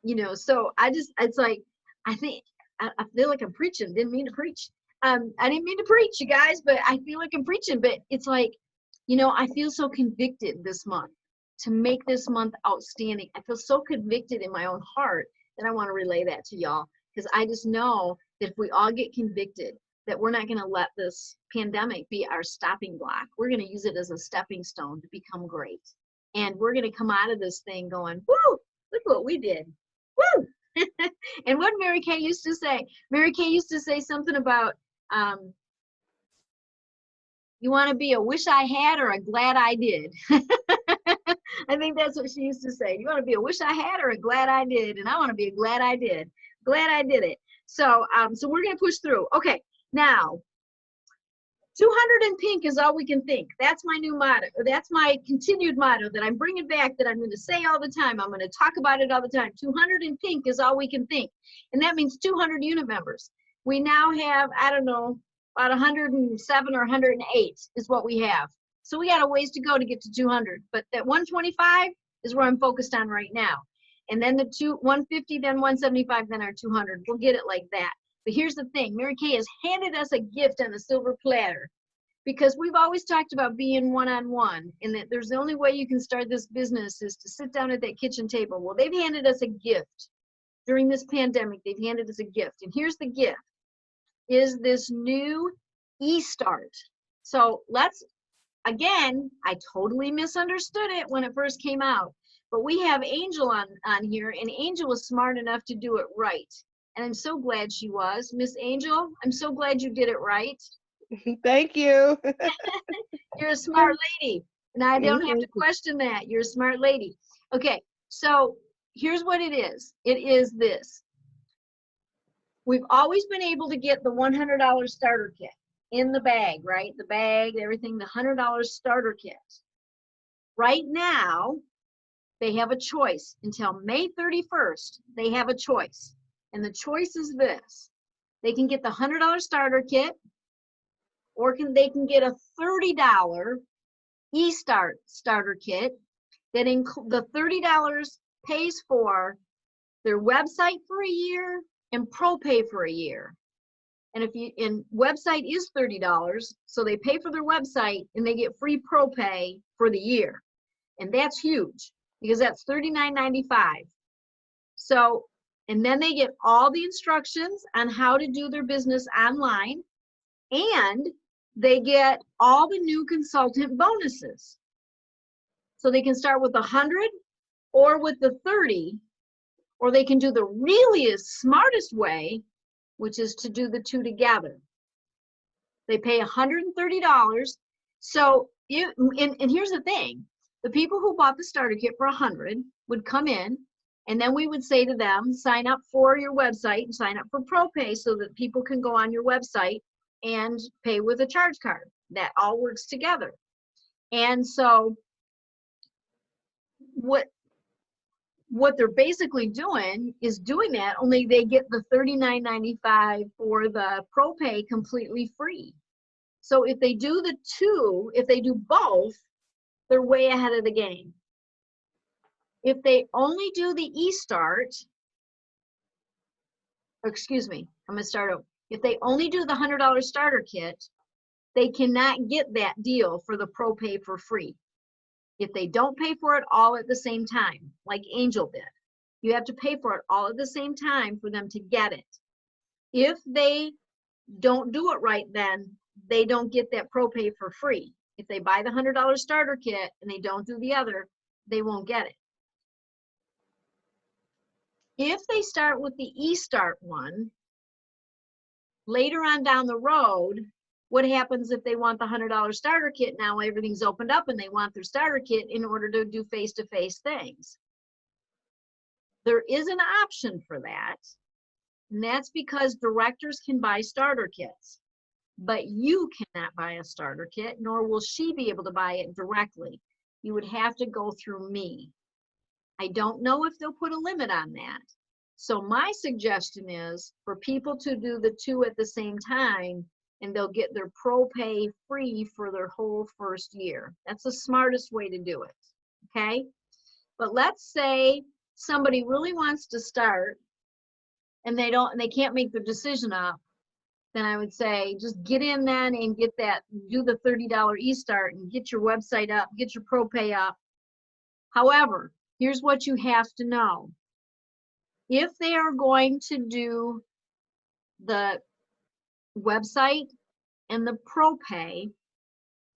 you know, so it's like, I feel like I'm preaching. Didn't mean to preach. I didn't mean to preach, you guys, but I feel like I'm preaching. But it's like, you know, I feel so convicted this month to make this month outstanding. I feel so convicted in my own heart that I want to relay that to y'all, because I just know that if we all get convicted, that we're not going to let this pandemic be our stopping block. We're going to use it as a stepping stone to become great. And we're going to come out of this thing going, woo, look what we did. Woo! And what Mary Kay used to say, Mary Kay used to say something about, you want to be a wish I had or a glad I did. I think that's what she used to say. You want to be a wish I had or a glad I did? And I want to be a glad I did. Glad I did it. So, so we're going to push through. Okay, now, 200 in pink is all we can think. That's my new motto. That's my continued motto that I'm bringing back, that I'm going to say all the time. I'm going to talk about it all the time. 200 in pink is all we can think. And that means 200 unit members. We now have, I don't know, about 107 or 108 is what we have. So we got a ways to go to get to 200. But that 125 is where I'm focused on right now. And then the 150, then 175, then our 200. We'll get it like that. But here's the thing, Mary Kay has handed us a gift on a silver platter, because we've always talked about being one-on-one, and that there's the only way you can start this business is to sit down at that kitchen table. Well, they've handed us a gift. During this pandemic, they've handed us a gift. And here's the gift, is this new eStart. So again, I totally misunderstood it when it first came out. But we have Angel on here, and Angel was smart enough to do it right. And I'm so glad she was. Miss Angel, I'm so glad you did it right. Thank you. You're a smart lady, and I don't have to question that. You're a smart lady. Okay, so here's what it is. It is this. We've always been able to get the $100 starter kit in the bag, right? The bag, everything, the $100 starter kit. Right now, they have a choice. Until May 31st, they have a choice. And the choice is this. They can get the $100 starter kit, or they can get a $30 starter kit that the $30 pays for their website for a year and ProPay for a year. And website is $30, so they pay for their website and they get free ProPay for the year. And that's huge because that's $39.95. So, and then they get all the instructions on how to do their business online, and they get all the new consultant bonuses. So they can start with 100 or with the 30, or they can do the really smartest way, which is to do the two together. They pay $130. So, and here's the thing, the people who bought the starter kit for 100 would come in, and then we would say to them, sign up for your website and sign up for ProPay so that people can go on your website and pay with a charge card. That all works together. And so what they're basically doing is doing that, only they get the $39.95 for the ProPay completely free. So if they do the two, if they do both, they're way ahead of the game. If they only do the eStart, excuse me, I'm gonna start over. If they only do the $100 starter kit, they cannot get that deal for the ProPay for free. If they don't pay for it all at the same time, like Angel did, you have to pay for it all at the same time for them to get it. If they don't do it right, then they don't get that ProPay for free. If they buy the $100 starter kit and they don't do the other, they won't get it. If they start with the eStart one, later on down the road, what happens if they want the $100 starter kit? Now everything's opened up and they want their starter kit in order to do face-to-face things. There is an option for that, and that's because directors can buy starter kits, but you cannot buy a starter kit, nor will she be able to buy it directly. You would have to go through me. I don't know if they'll put a limit on that. So my suggestion is for people to do the two at the same time, and they'll get their ProPay free for their whole first year. That's the smartest way to do it, okay? But let's say somebody really wants to start and they can't make their decision up, then I would say just get in then and get that, do the $30 eStart and get your website up, get your ProPay up. However, here's what you have to know. If they are going to do the website and the ProPay,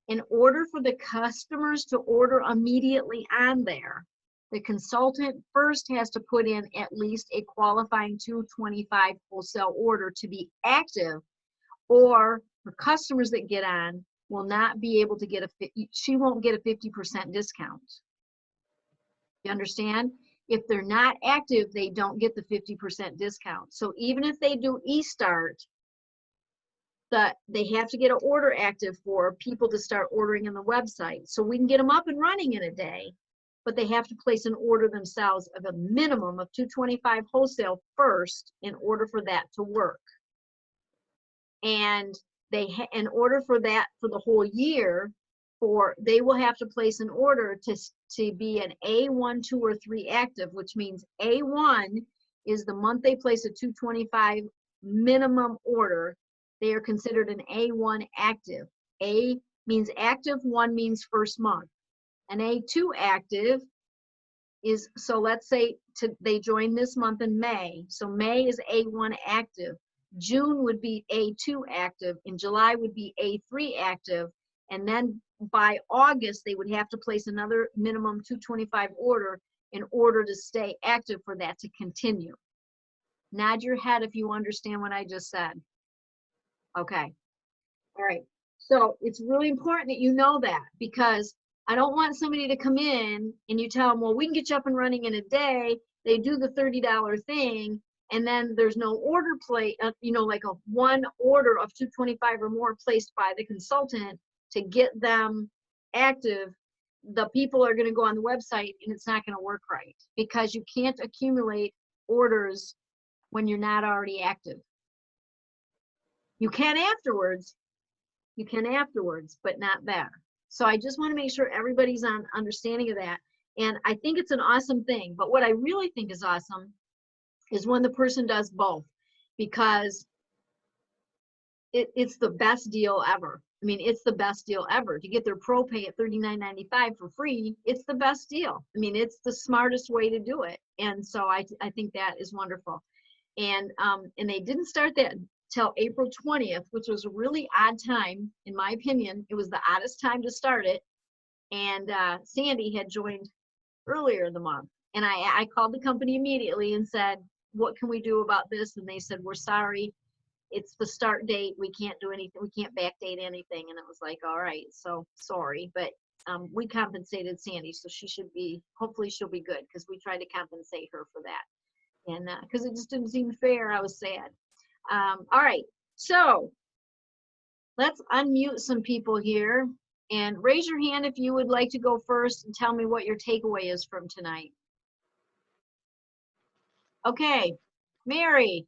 in order for the customers to order immediately on there, the consultant first has to put in at least a qualifying 225 wholesale order to be active, or the customers that get on will not be able to get she won't get a 50% discount. You understand? If they're not active, they don't get the 50% discount. So even if they do eStart, they have to get an order active for people to start ordering on the website. So we can get them up and running in a day, but they have to place an order themselves of a minimum of 225 wholesale first in order for that to work. And in order for that, for the whole year, they will have to place an order to be an A1, 2, or 3 active, which means A1 is the month they place a 225 minimum order. They are considered an A1 active. A means active, 1 means first month. An A2 active is, so let's say they join this month in May. So May is A1 active. June would be A2 active, and July would be A3 active. And then by August, they would have to place another minimum 225 order in order to stay active for that to continue. Nod your head if you understand what I just said. Okay. All right. So it's really important that you know that, because I don't want somebody to come in and you tell them, well, we can get you up and running in a day. They do the $30 thing, and then there's no order like a one order of 225 or more placed by the consultant to get them active. The people are going to go on the website and it's not going to work right, because you can't accumulate orders when you're not already active. You can afterwards. You can afterwards, but not there. So I just want to make sure everybody's on understanding of that. And I think it's an awesome thing. But what I really think is awesome is when the person does both, because it's the best deal ever. I mean, it's the best deal ever to get their pro pay at $39.95 for free. It's the best deal. I mean, it's the smartest way to do it. And so I think that is wonderful. And they didn't start that till April 20th, which was a really odd time, in my opinion. It was the oddest time to start it. And Sandy had joined earlier in the month. And I called the company immediately and said, what can we do about this? And they said, we're sorry. It's the start date. We can't do anything. We can't backdate anything. And it was like, all right, so sorry. But we compensated Sandy, so she should be, hopefully she'll be good, because we tried to compensate her for that. And because it just didn't seem fair, I was sad. All right, so let's unmute some people here and raise your hand if you would like to go first and tell me what your takeaway is from tonight. Okay, Mary.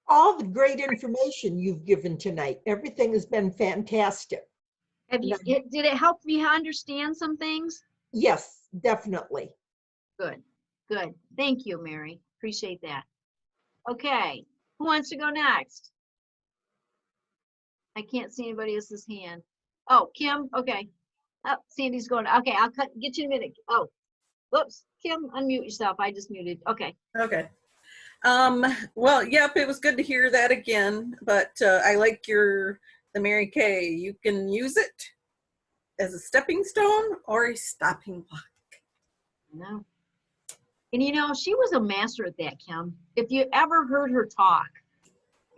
All the great information you've given tonight. Everything has been fantastic. Have you, did it help you understand some things? Yes, definitely. Good, good. Thank you, Mary. Appreciate that. Okay, who wants to go next? I can't see anybody else's hand. Oh, Kim, okay. Oh, Sandy's going, okay, I'll get you in a minute. Oh, whoops, Kim, unmute yourself. I just muted. Okay. Okay. Well, yep, it was good to hear that again, but I like the Mary Kay. You can use it as a stepping stone or a stopping block. No. And you know, she was a master at that, Kim. If you ever heard her talk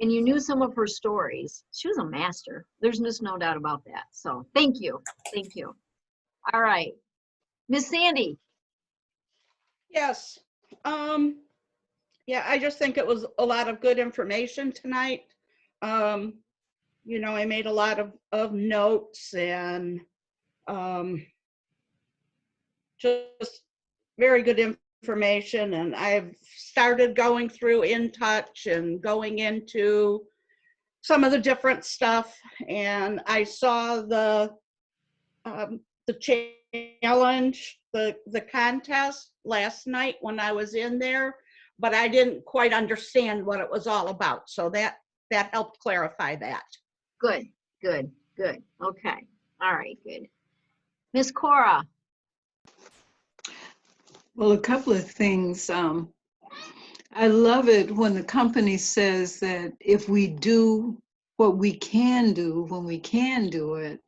and you knew some of her stories, she was a master. There's just no doubt about that. So thank you. Thank you. All right. Miss Sandy. Yes. Yeah, I just think it was a lot of good information tonight. You know, I made a lot of notes and just very good information. And I've started going through In Touch and going into some of the different stuff. And I saw the challenge, the contest last night when I was in there, but I didn't quite understand what it was all about. So that helped clarify that. Good, good, good. Okay. All right, good. Miss Cora. Well, a couple of things. I love it when the company says that if we do what we can do when we can do it,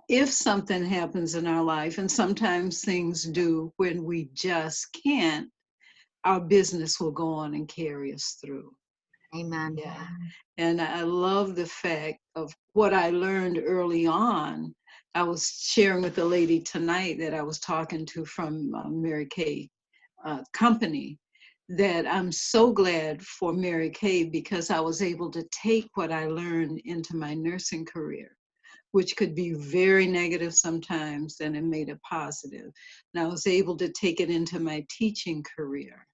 if something happens in our life, and sometimes things do when we just can't, our business will go on and carry us through. Amen. Yeah. And I love the fact of what I learned early on. I was sharing with a lady tonight that I was talking to from Mary Kay company, that I'm so glad for Mary Kay because I was able to take what I learned into my nursing career, which could be very negative sometimes, and it made it positive. And I was able to take it into my teaching career.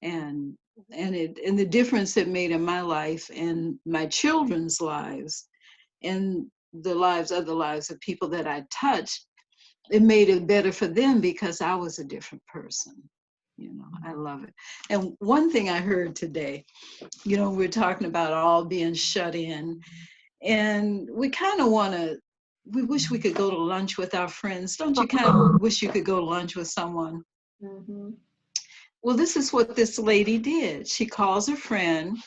And the difference it made in my life and my children's lives and the lives, other lives of people that I touched, it made it better for them because I was a different person. You know, I love it. And one thing I heard today, you know, we're talking about all being shut in, and we kind of we wish we could go to lunch with our friends. Don't you kind of wish you could go to lunch with someone? Mm-hmm. Well, this is what this lady did. She calls her friend,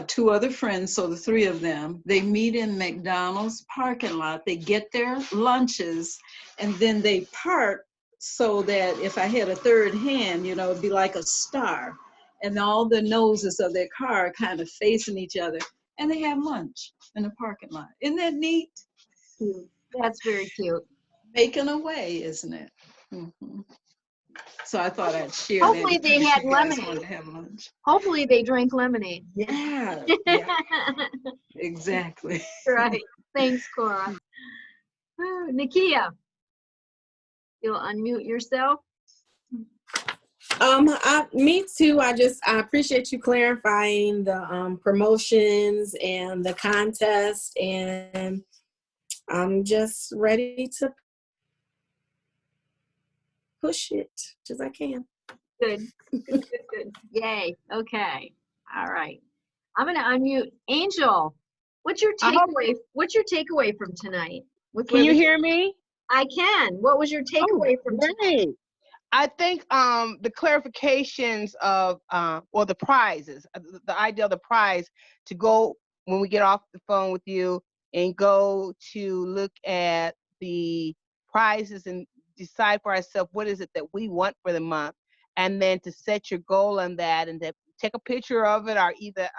two other friends, so the three of them, they meet in McDonald's parking lot. They get their lunches, and then they park so that if I had a third hand, you know, it'd be like a star. And all the noses of their car are kind of facing each other. And they have lunch in the parking lot. Isn't that neat? Cute. That's very cute. Making a way, isn't it? Mm-hmm. So I thought I'd share Hopefully that. they if had you guys lemonade. wanted to have lunch. Hopefully they drank lemonade. Yeah, yeah, exactly. Right. Thanks, Cora. Oh, Nakia, you'll unmute yourself. Me too. I appreciate you clarifying the promotions and the contest, and I'm just ready to push it as I can. Good, good, good, good. Yay, okay, all right. I'm gonna unmute. Angel, what's your I hope- takeaway? What's your takeaway from tonight? With Can you where hear me? I can. What was your takeaway from tonight? Great. I think the clarifications of or the prizes, the idea of the prize to go when we get off the phone with you and go to look at the prizes and decide for ourselves what is it that we want for the month, and then to set your goal on that and to take a picture of it or either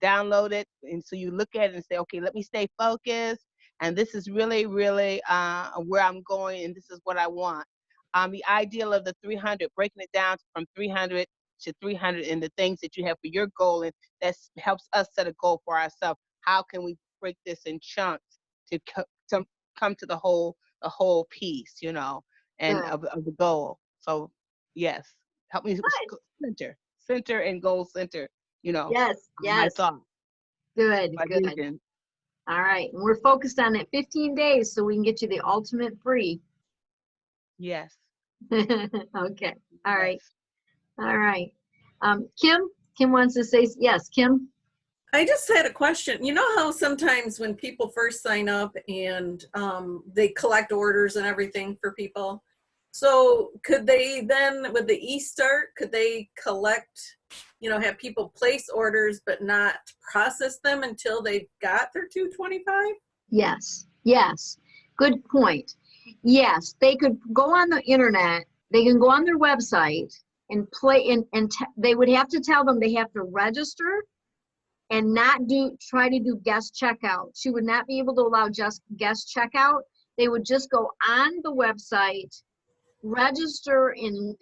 download it, and so you look at it and say, okay, let me stay focused, and this is really where I'm going, and this is what I want. The ideal of the 300, breaking it down from 300 to 300 and the things that you have for your goal, and that helps us set a goal for ourselves. How can we break this in chunks to come to the whole piece, you know, and Good. of the goal. So yes, help me center and goal center, you know, Yes, my yes. thought, Good, my good. vision. All right, and we're focused on it 15 days so we can get you the ultimate free. Yes. Okay, all right, Yes. all right. Kim wants to say, yes, Kim? I just had a question. You know how sometimes when people first sign up and they collect orders and everything for people, so could they then, with the e-start, could they collect, have people place orders but not process them until they got their 225? Yes, yes, good point. Yes, they could go on the internet, they can go on their website and they would have to tell them they have to register and not try to do guest checkout. She would not be able to allow just guest checkout. They would just go on the website, register and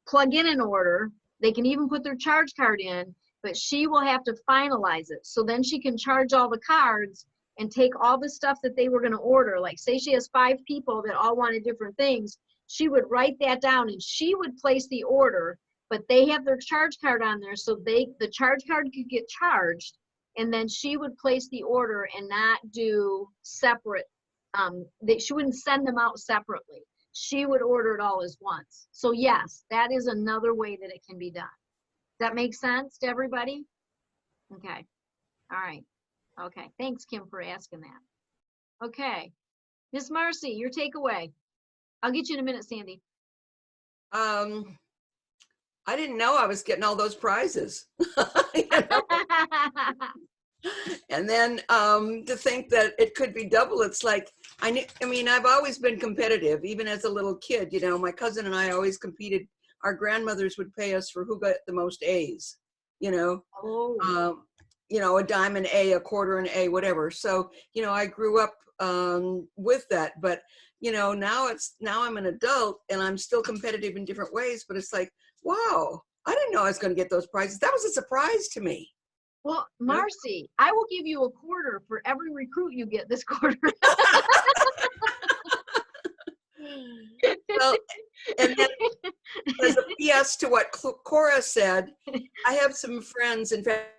plug in an order. They can even put their charge card in, but she will have to finalize it. So then she can charge all the cards and take all the stuff that they were going to order. Like say she has 5 people that all wanted different things. She would write that down and she would place the order, but they have their charge card on there. So the charge card could get charged and then she would place the order and not do separate. She wouldn't send them out separately. She would order it all as once. So yes, that is another way that it can be done. Does that make sense to everybody? Okay. All right. Okay. Thanks, Kim, for asking that. Okay. Miss Marcy, your takeaway. I'll get you in a minute, Sandy. I didn't know I was getting all those prizes. And then to think that it could be double, it's like, I've always been competitive, even as a little kid, my cousin and I always competed. Our grandmothers would pay us for who got the most A's, Oh. A dime an A, a quarter an A, whatever. So, I grew up with that, but now I'm an adult and I'm still competitive in different ways, but it's like, wow, I didn't know I was going to get those prizes. That was a surprise to me. Well, Marcy, I will give you a quarter for every recruit you get this quarter. Well, and then as a PS to what Cora said, I have some friends, in fact,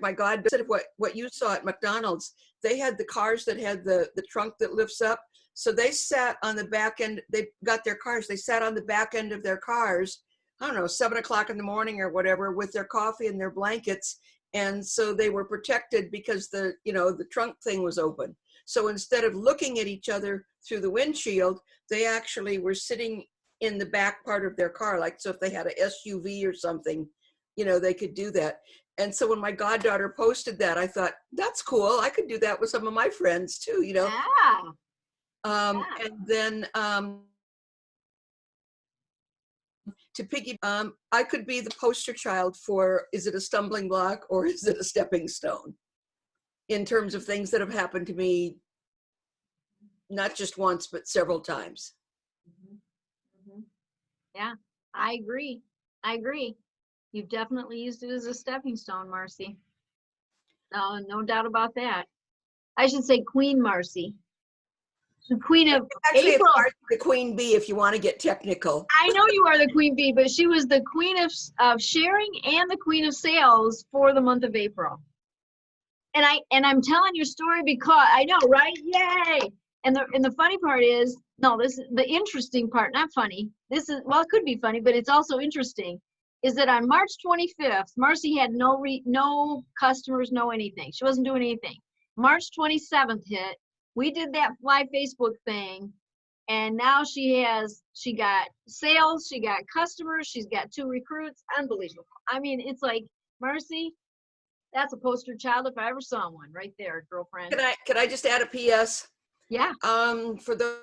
my God, said what you saw at McDonald's, they had the cars that had the trunk that lifts up. So they sat on the back end, they got their cars, they sat on the back end of their cars, I don't know, 7 o'clock in the morning or whatever, with their coffee and their blankets. And so they were protected because the trunk thing was open. So instead of looking at each other through the windshield, they actually were sitting in the back part of their car. Like, so if they had a SUV or something, they could do that. And so when my goddaughter posted that, I thought, that's cool. I could do that with some of my friends too, Yeah. And then to piggy, I could be the poster child for, is it a stumbling block or is it a stepping stone? In terms of things that have happened to me, not just once, but several times. Yeah, I agree. I agree. You've definitely used it as a stepping stone, Marcy. No doubt about that. I should say Queen Marcy. the queen of Actually, it's April. Marcy the queen bee if you want to get technical. I know you are the queen bee, but she was the queen of sharing and the queen of sales for the month of April. And I'm telling your story because I know, right? Yay! And the funny part is, no, this is the interesting part, not funny. This is, well, it could be funny, but it's also interesting, is that on March 25th, Marcy had no customers, no anything. She wasn't doing anything. March 27th hit. We did that live Facebook thing, and now she got sales, she got customers, she's got 2 recruits. Unbelievable. I mean, it's like, Marcy, that's a poster child if I ever saw one, right there, girlfriend. Can I just add a PS? Yeah. For the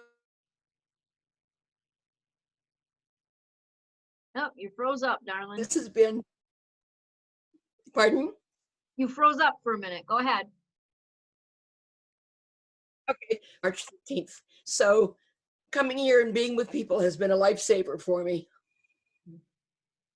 Oh, you froze up, darling. this has been, pardon? You froze up for a minute. Go ahead. Okay, March 15th. So coming here and being with people has been a lifesaver for me.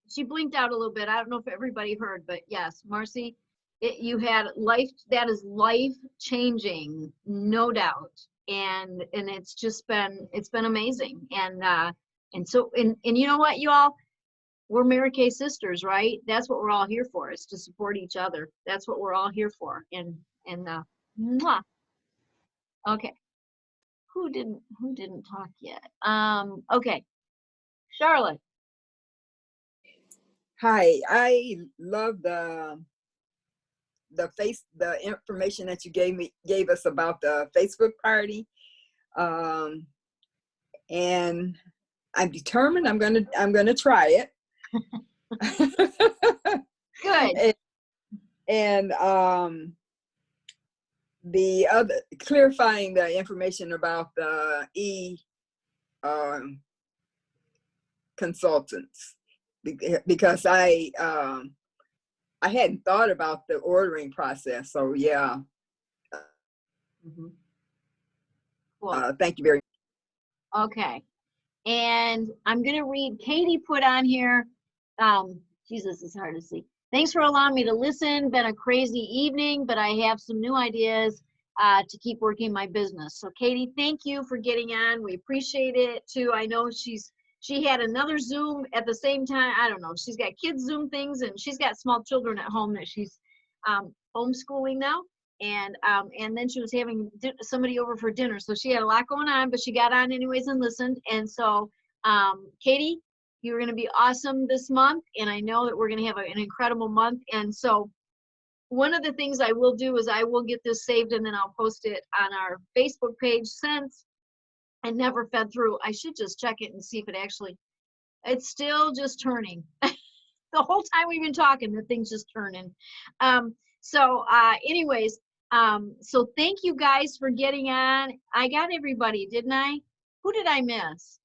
She blinked out a little bit. I don't know if everybody heard, but yes, Marcy, you had life, that is life changing, no doubt. And it's just been, it's been amazing. And so, and you know what, you all, we're Mary Kay sisters, right? That's what we're all here for, is to support each other. That's what we're all here for. And mwah. Okay. Who didn't talk yet? Okay. Charlotte. Hi, I love the information that you gave us about the Facebook party, and I'm determined. I'm gonna try it. Good. And the other, clarifying the information about the consultants, because I hadn't thought about the ordering process. So yeah. Cool. Thank you very much. Okay. And I'm going to read, Katie put on here, Jesus, it's hard to see. Thanks for allowing me to listen. Been a crazy evening, but I have some new ideas to keep working my business. So Katie, thank you for getting on. We appreciate it too. I know she had another Zoom at the same time. I don't know. She's got kids Zoom things, and she's got small children at home that she's homeschooling now. And then she was having somebody over for dinner. So she had a lot going on, but she got on anyways and listened. And so, Katie, you're going to be awesome this month. And I know that we're going to have an incredible month. And so one of the things I will do is I will get this saved, and then I'll post it on our Facebook page. Since I never fed through, I should just check it and see if it's still just turning. The whole time we've been talking, the thing's just turning. Anyways, so thank you guys for getting on. I got everybody, didn't I? Who did I miss?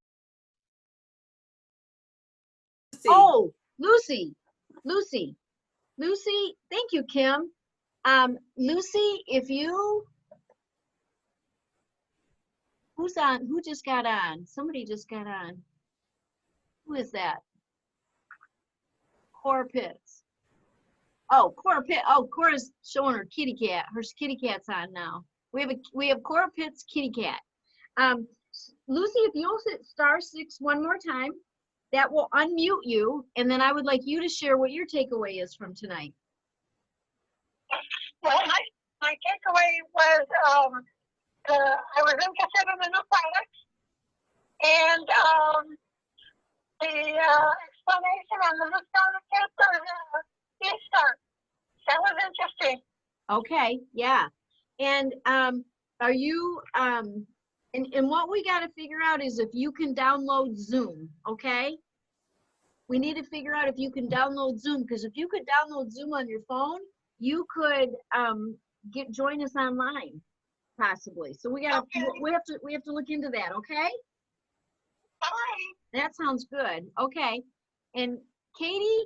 Oh, Lucy. Thank you, Kim. Lucy, who just got on? Somebody just got on. Who is that? Cora Pitts. Oh, Cora Pitt. Oh, Cora's showing her kitty cat. Her kitty cat's on now. We have Cora Pitt's kitty cat. Lucy, if you'll hit *6 one more time, that will unmute you, and then I would like you to share what your takeaway is from tonight. Well, my takeaway was I was interested in the new product, and the explanation on the new product Easter. That was interesting. Okay, yeah. And are you and what we got to figure out is if you can download Zoom, okay? We need to figure out if you can download Zoom, because if you could download Zoom on your phone, you could join us online, possibly. So we have to look into that, okay? All right. That sounds good. Okay. And Katie,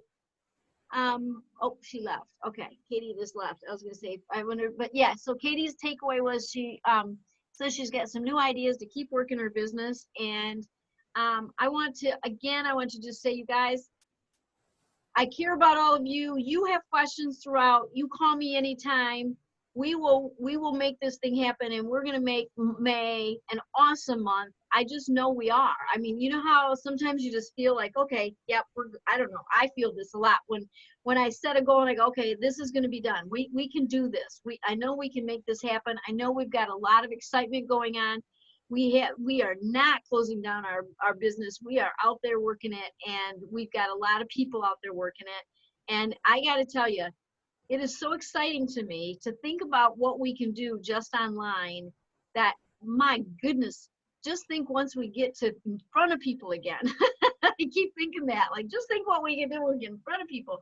oh, she left. Okay, Katie just left. I was gonna say, I wonder, but yeah, so Katie's takeaway was she says she's got some new ideas to keep working her business. And I want to just say, you guys, I care about all of you. You have questions throughout. You call me anytime. we will make this thing happen, and we're going to make May an awesome month. I just know we are. I mean, you know how sometimes you just feel like, okay, yep, I don't know. I feel this a lot when I set a goal and I go, okay, this is going to be done. We can do this. I know we can make this happen. I know we've got a lot of excitement going on. We are not closing down our business. We are out there working it, and we've got a lot of people out there working it. And I got to tell you, it is so exciting to me to think about what we can do just online, that, my goodness, just think once we get to in front of people again. I keep thinking that, like, just think what we can do when we get in front of people.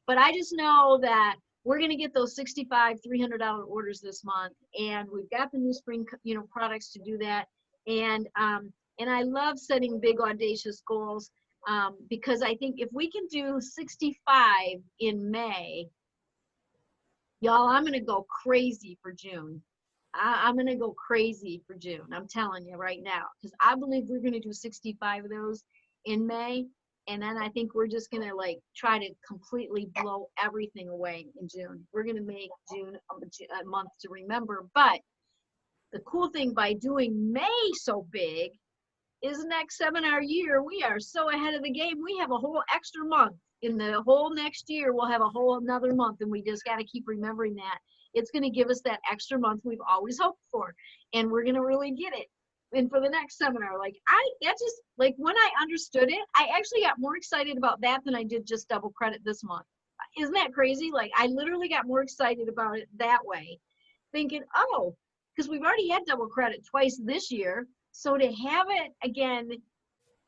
But I just know that we're going to get those $65, $300 orders this month, and we've got the new spring, products to do that. And I love setting big, audacious goals, because I think if we can do 65 in May, y'all, I'm going to go crazy for June. I'm going to go crazy for June. I'm telling you right now, because I believe we're going to do 65 of those in May. And then I think we're just going to like try to completely blow everything away in June. We're going to make June a month to remember. But the cool thing by doing May so big is next seminar year, we are so ahead of the game. We have a whole extra month. In the whole next year, we'll have a whole another month, and we just got to keep remembering that. It's going to give us that extra month we've always hoped for, and we're going to really get it. And for the next seminar, when I understood it, I actually got more excited about that than I did just double credit this month. Isn't that crazy? Like, I literally got more excited about it that way, thinking, oh, because we've already had double credit twice this year, so to have it again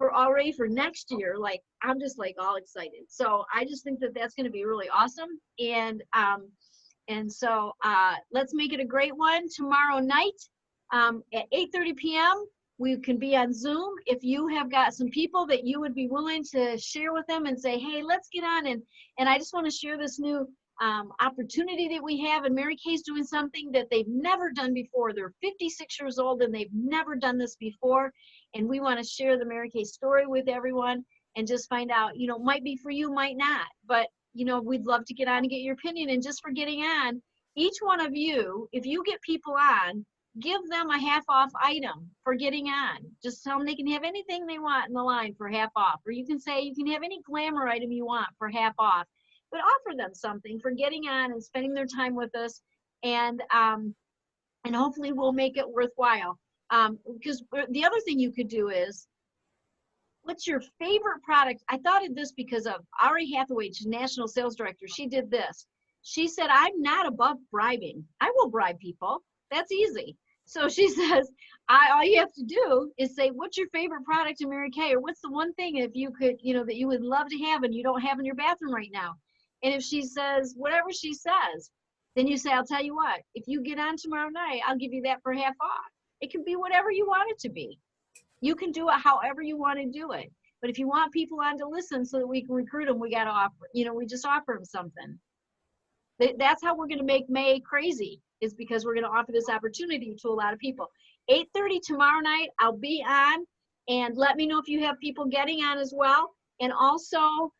already for next year, like, I'm just like all excited. So I just think that that's going to be really awesome. And so let's make it a great one tomorrow night at 8:30 p.m. We can be on Zoom. If you have got some people that you would be willing to share with them and say, hey, let's get on, and I just want to share this new opportunity that we have, and Mary Kay's doing something that they've never done before. They're 56 years old and they've never done this before, and we want to share the Mary Kay story with everyone and just find out, might be for you, might not, but we'd love to get on and get your opinion. And just for getting on, each one of you, if you get people on, give them a half off item for getting on. Just tell them they can have anything they want in the line for half off, or you can say you can have any glamour item you want for half off. But offer them something for getting on and spending their time with us, and hopefully we'll make it worthwhile. Because the other thing you could do is, what's your favorite product? I thought of this because of Ari Hathaway, she's National Sales Director. She did this. She said, I'm not above bribing. I will bribe people. That's easy. So she says, all you have to do is say, what's your favorite product in Mary Kay? Or what's the one thing, if you could, that you would love to have and you don't have in your bathroom right now? And if she says whatever she says, then you say, I'll tell you what, if you get on tomorrow night, I'll give you that for half off. It can be whatever you want it to be. You can do it however you want to do it. But if you want people on to listen so that we can recruit them, we got to offer, we just offer them something. That's how we're going to make May crazy, is because we're going to offer this opportunity to a lot of people. 8:30 tomorrow night, I'll be on, and let me know if you have people getting on as well. And also,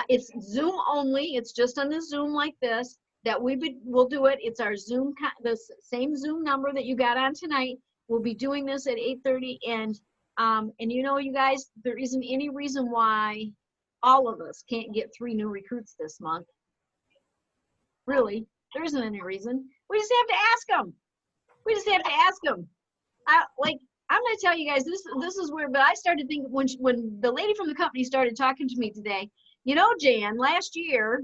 it's Zoom only. It's just on the Zoom like this that we'll do it. It's our Zoom, the same Zoom number that you got on tonight. We'll be doing this at 8:30, and you guys, there isn't any reason why all of us can't get 3 new recruits this month. Really, there isn't any reason. We just have to ask them. We just have to ask them. I'm going to tell you guys, this is weird, but I started thinking when the lady from the company started talking to me today, Jan, last year,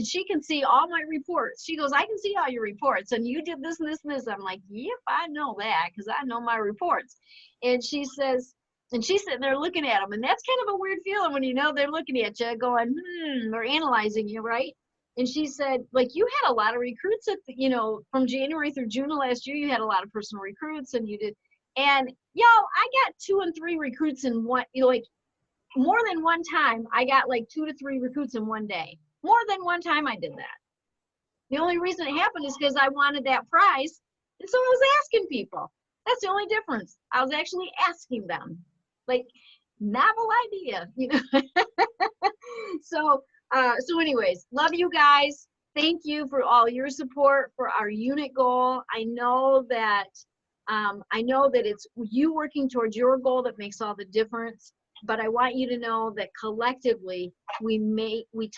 she can see all my reports. She goes, I can see all your reports, and you did this and this and this. I'm like, yep, I know that, because I know my reports. And she says, and she's sitting there looking at them, and that's kind of a weird feeling when they're looking at you going, they're analyzing you, right? And she said, you had a lot of recruits from January through June of last year, you had a lot of personal recruits, and you did. And I got 2 and 3 recruits in one, more than one time, I got 2 to 3 recruits in one day. More than one time I did that. The only reason it happened is because I wanted that prize, and so I was asking people. That's the only difference. I was actually asking them. Novel idea, So anyways, love you guys. thank you for all your support for our unit goal. I know that it's you working towards your goal that makes all the difference, but I want you to know that collectively we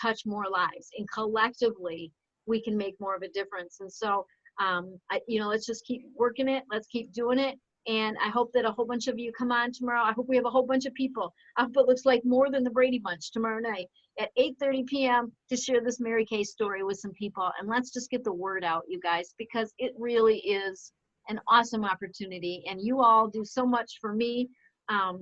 touch more lives, and collectively we can make more of a difference. And so let's just keep working it. Let's keep doing it. And I hope that a whole bunch of you come on tomorrow. I hope we have a whole bunch of people. I hope it looks like more than the Brady Bunch tomorrow night at 8:30 p.m. to share this Mary Kay story with some people. And let's just get the word out, you guys, because it really is an awesome opportunity. And you all do so much for me.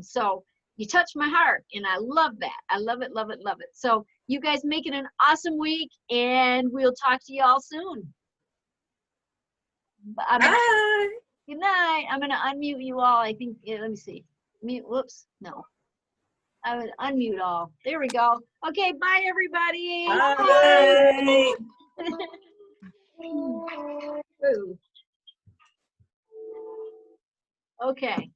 So you touch my heart, and I love that. I love it, love it, love it. So you guys make it an awesome week, and we'll talk to you all soon. Bye. Good night. I'm going to unmute you all. I think, let me see. Mute, whoops, no. I would unmute all. There we go. Okay, bye everybody. Bye. Ooh. Okay.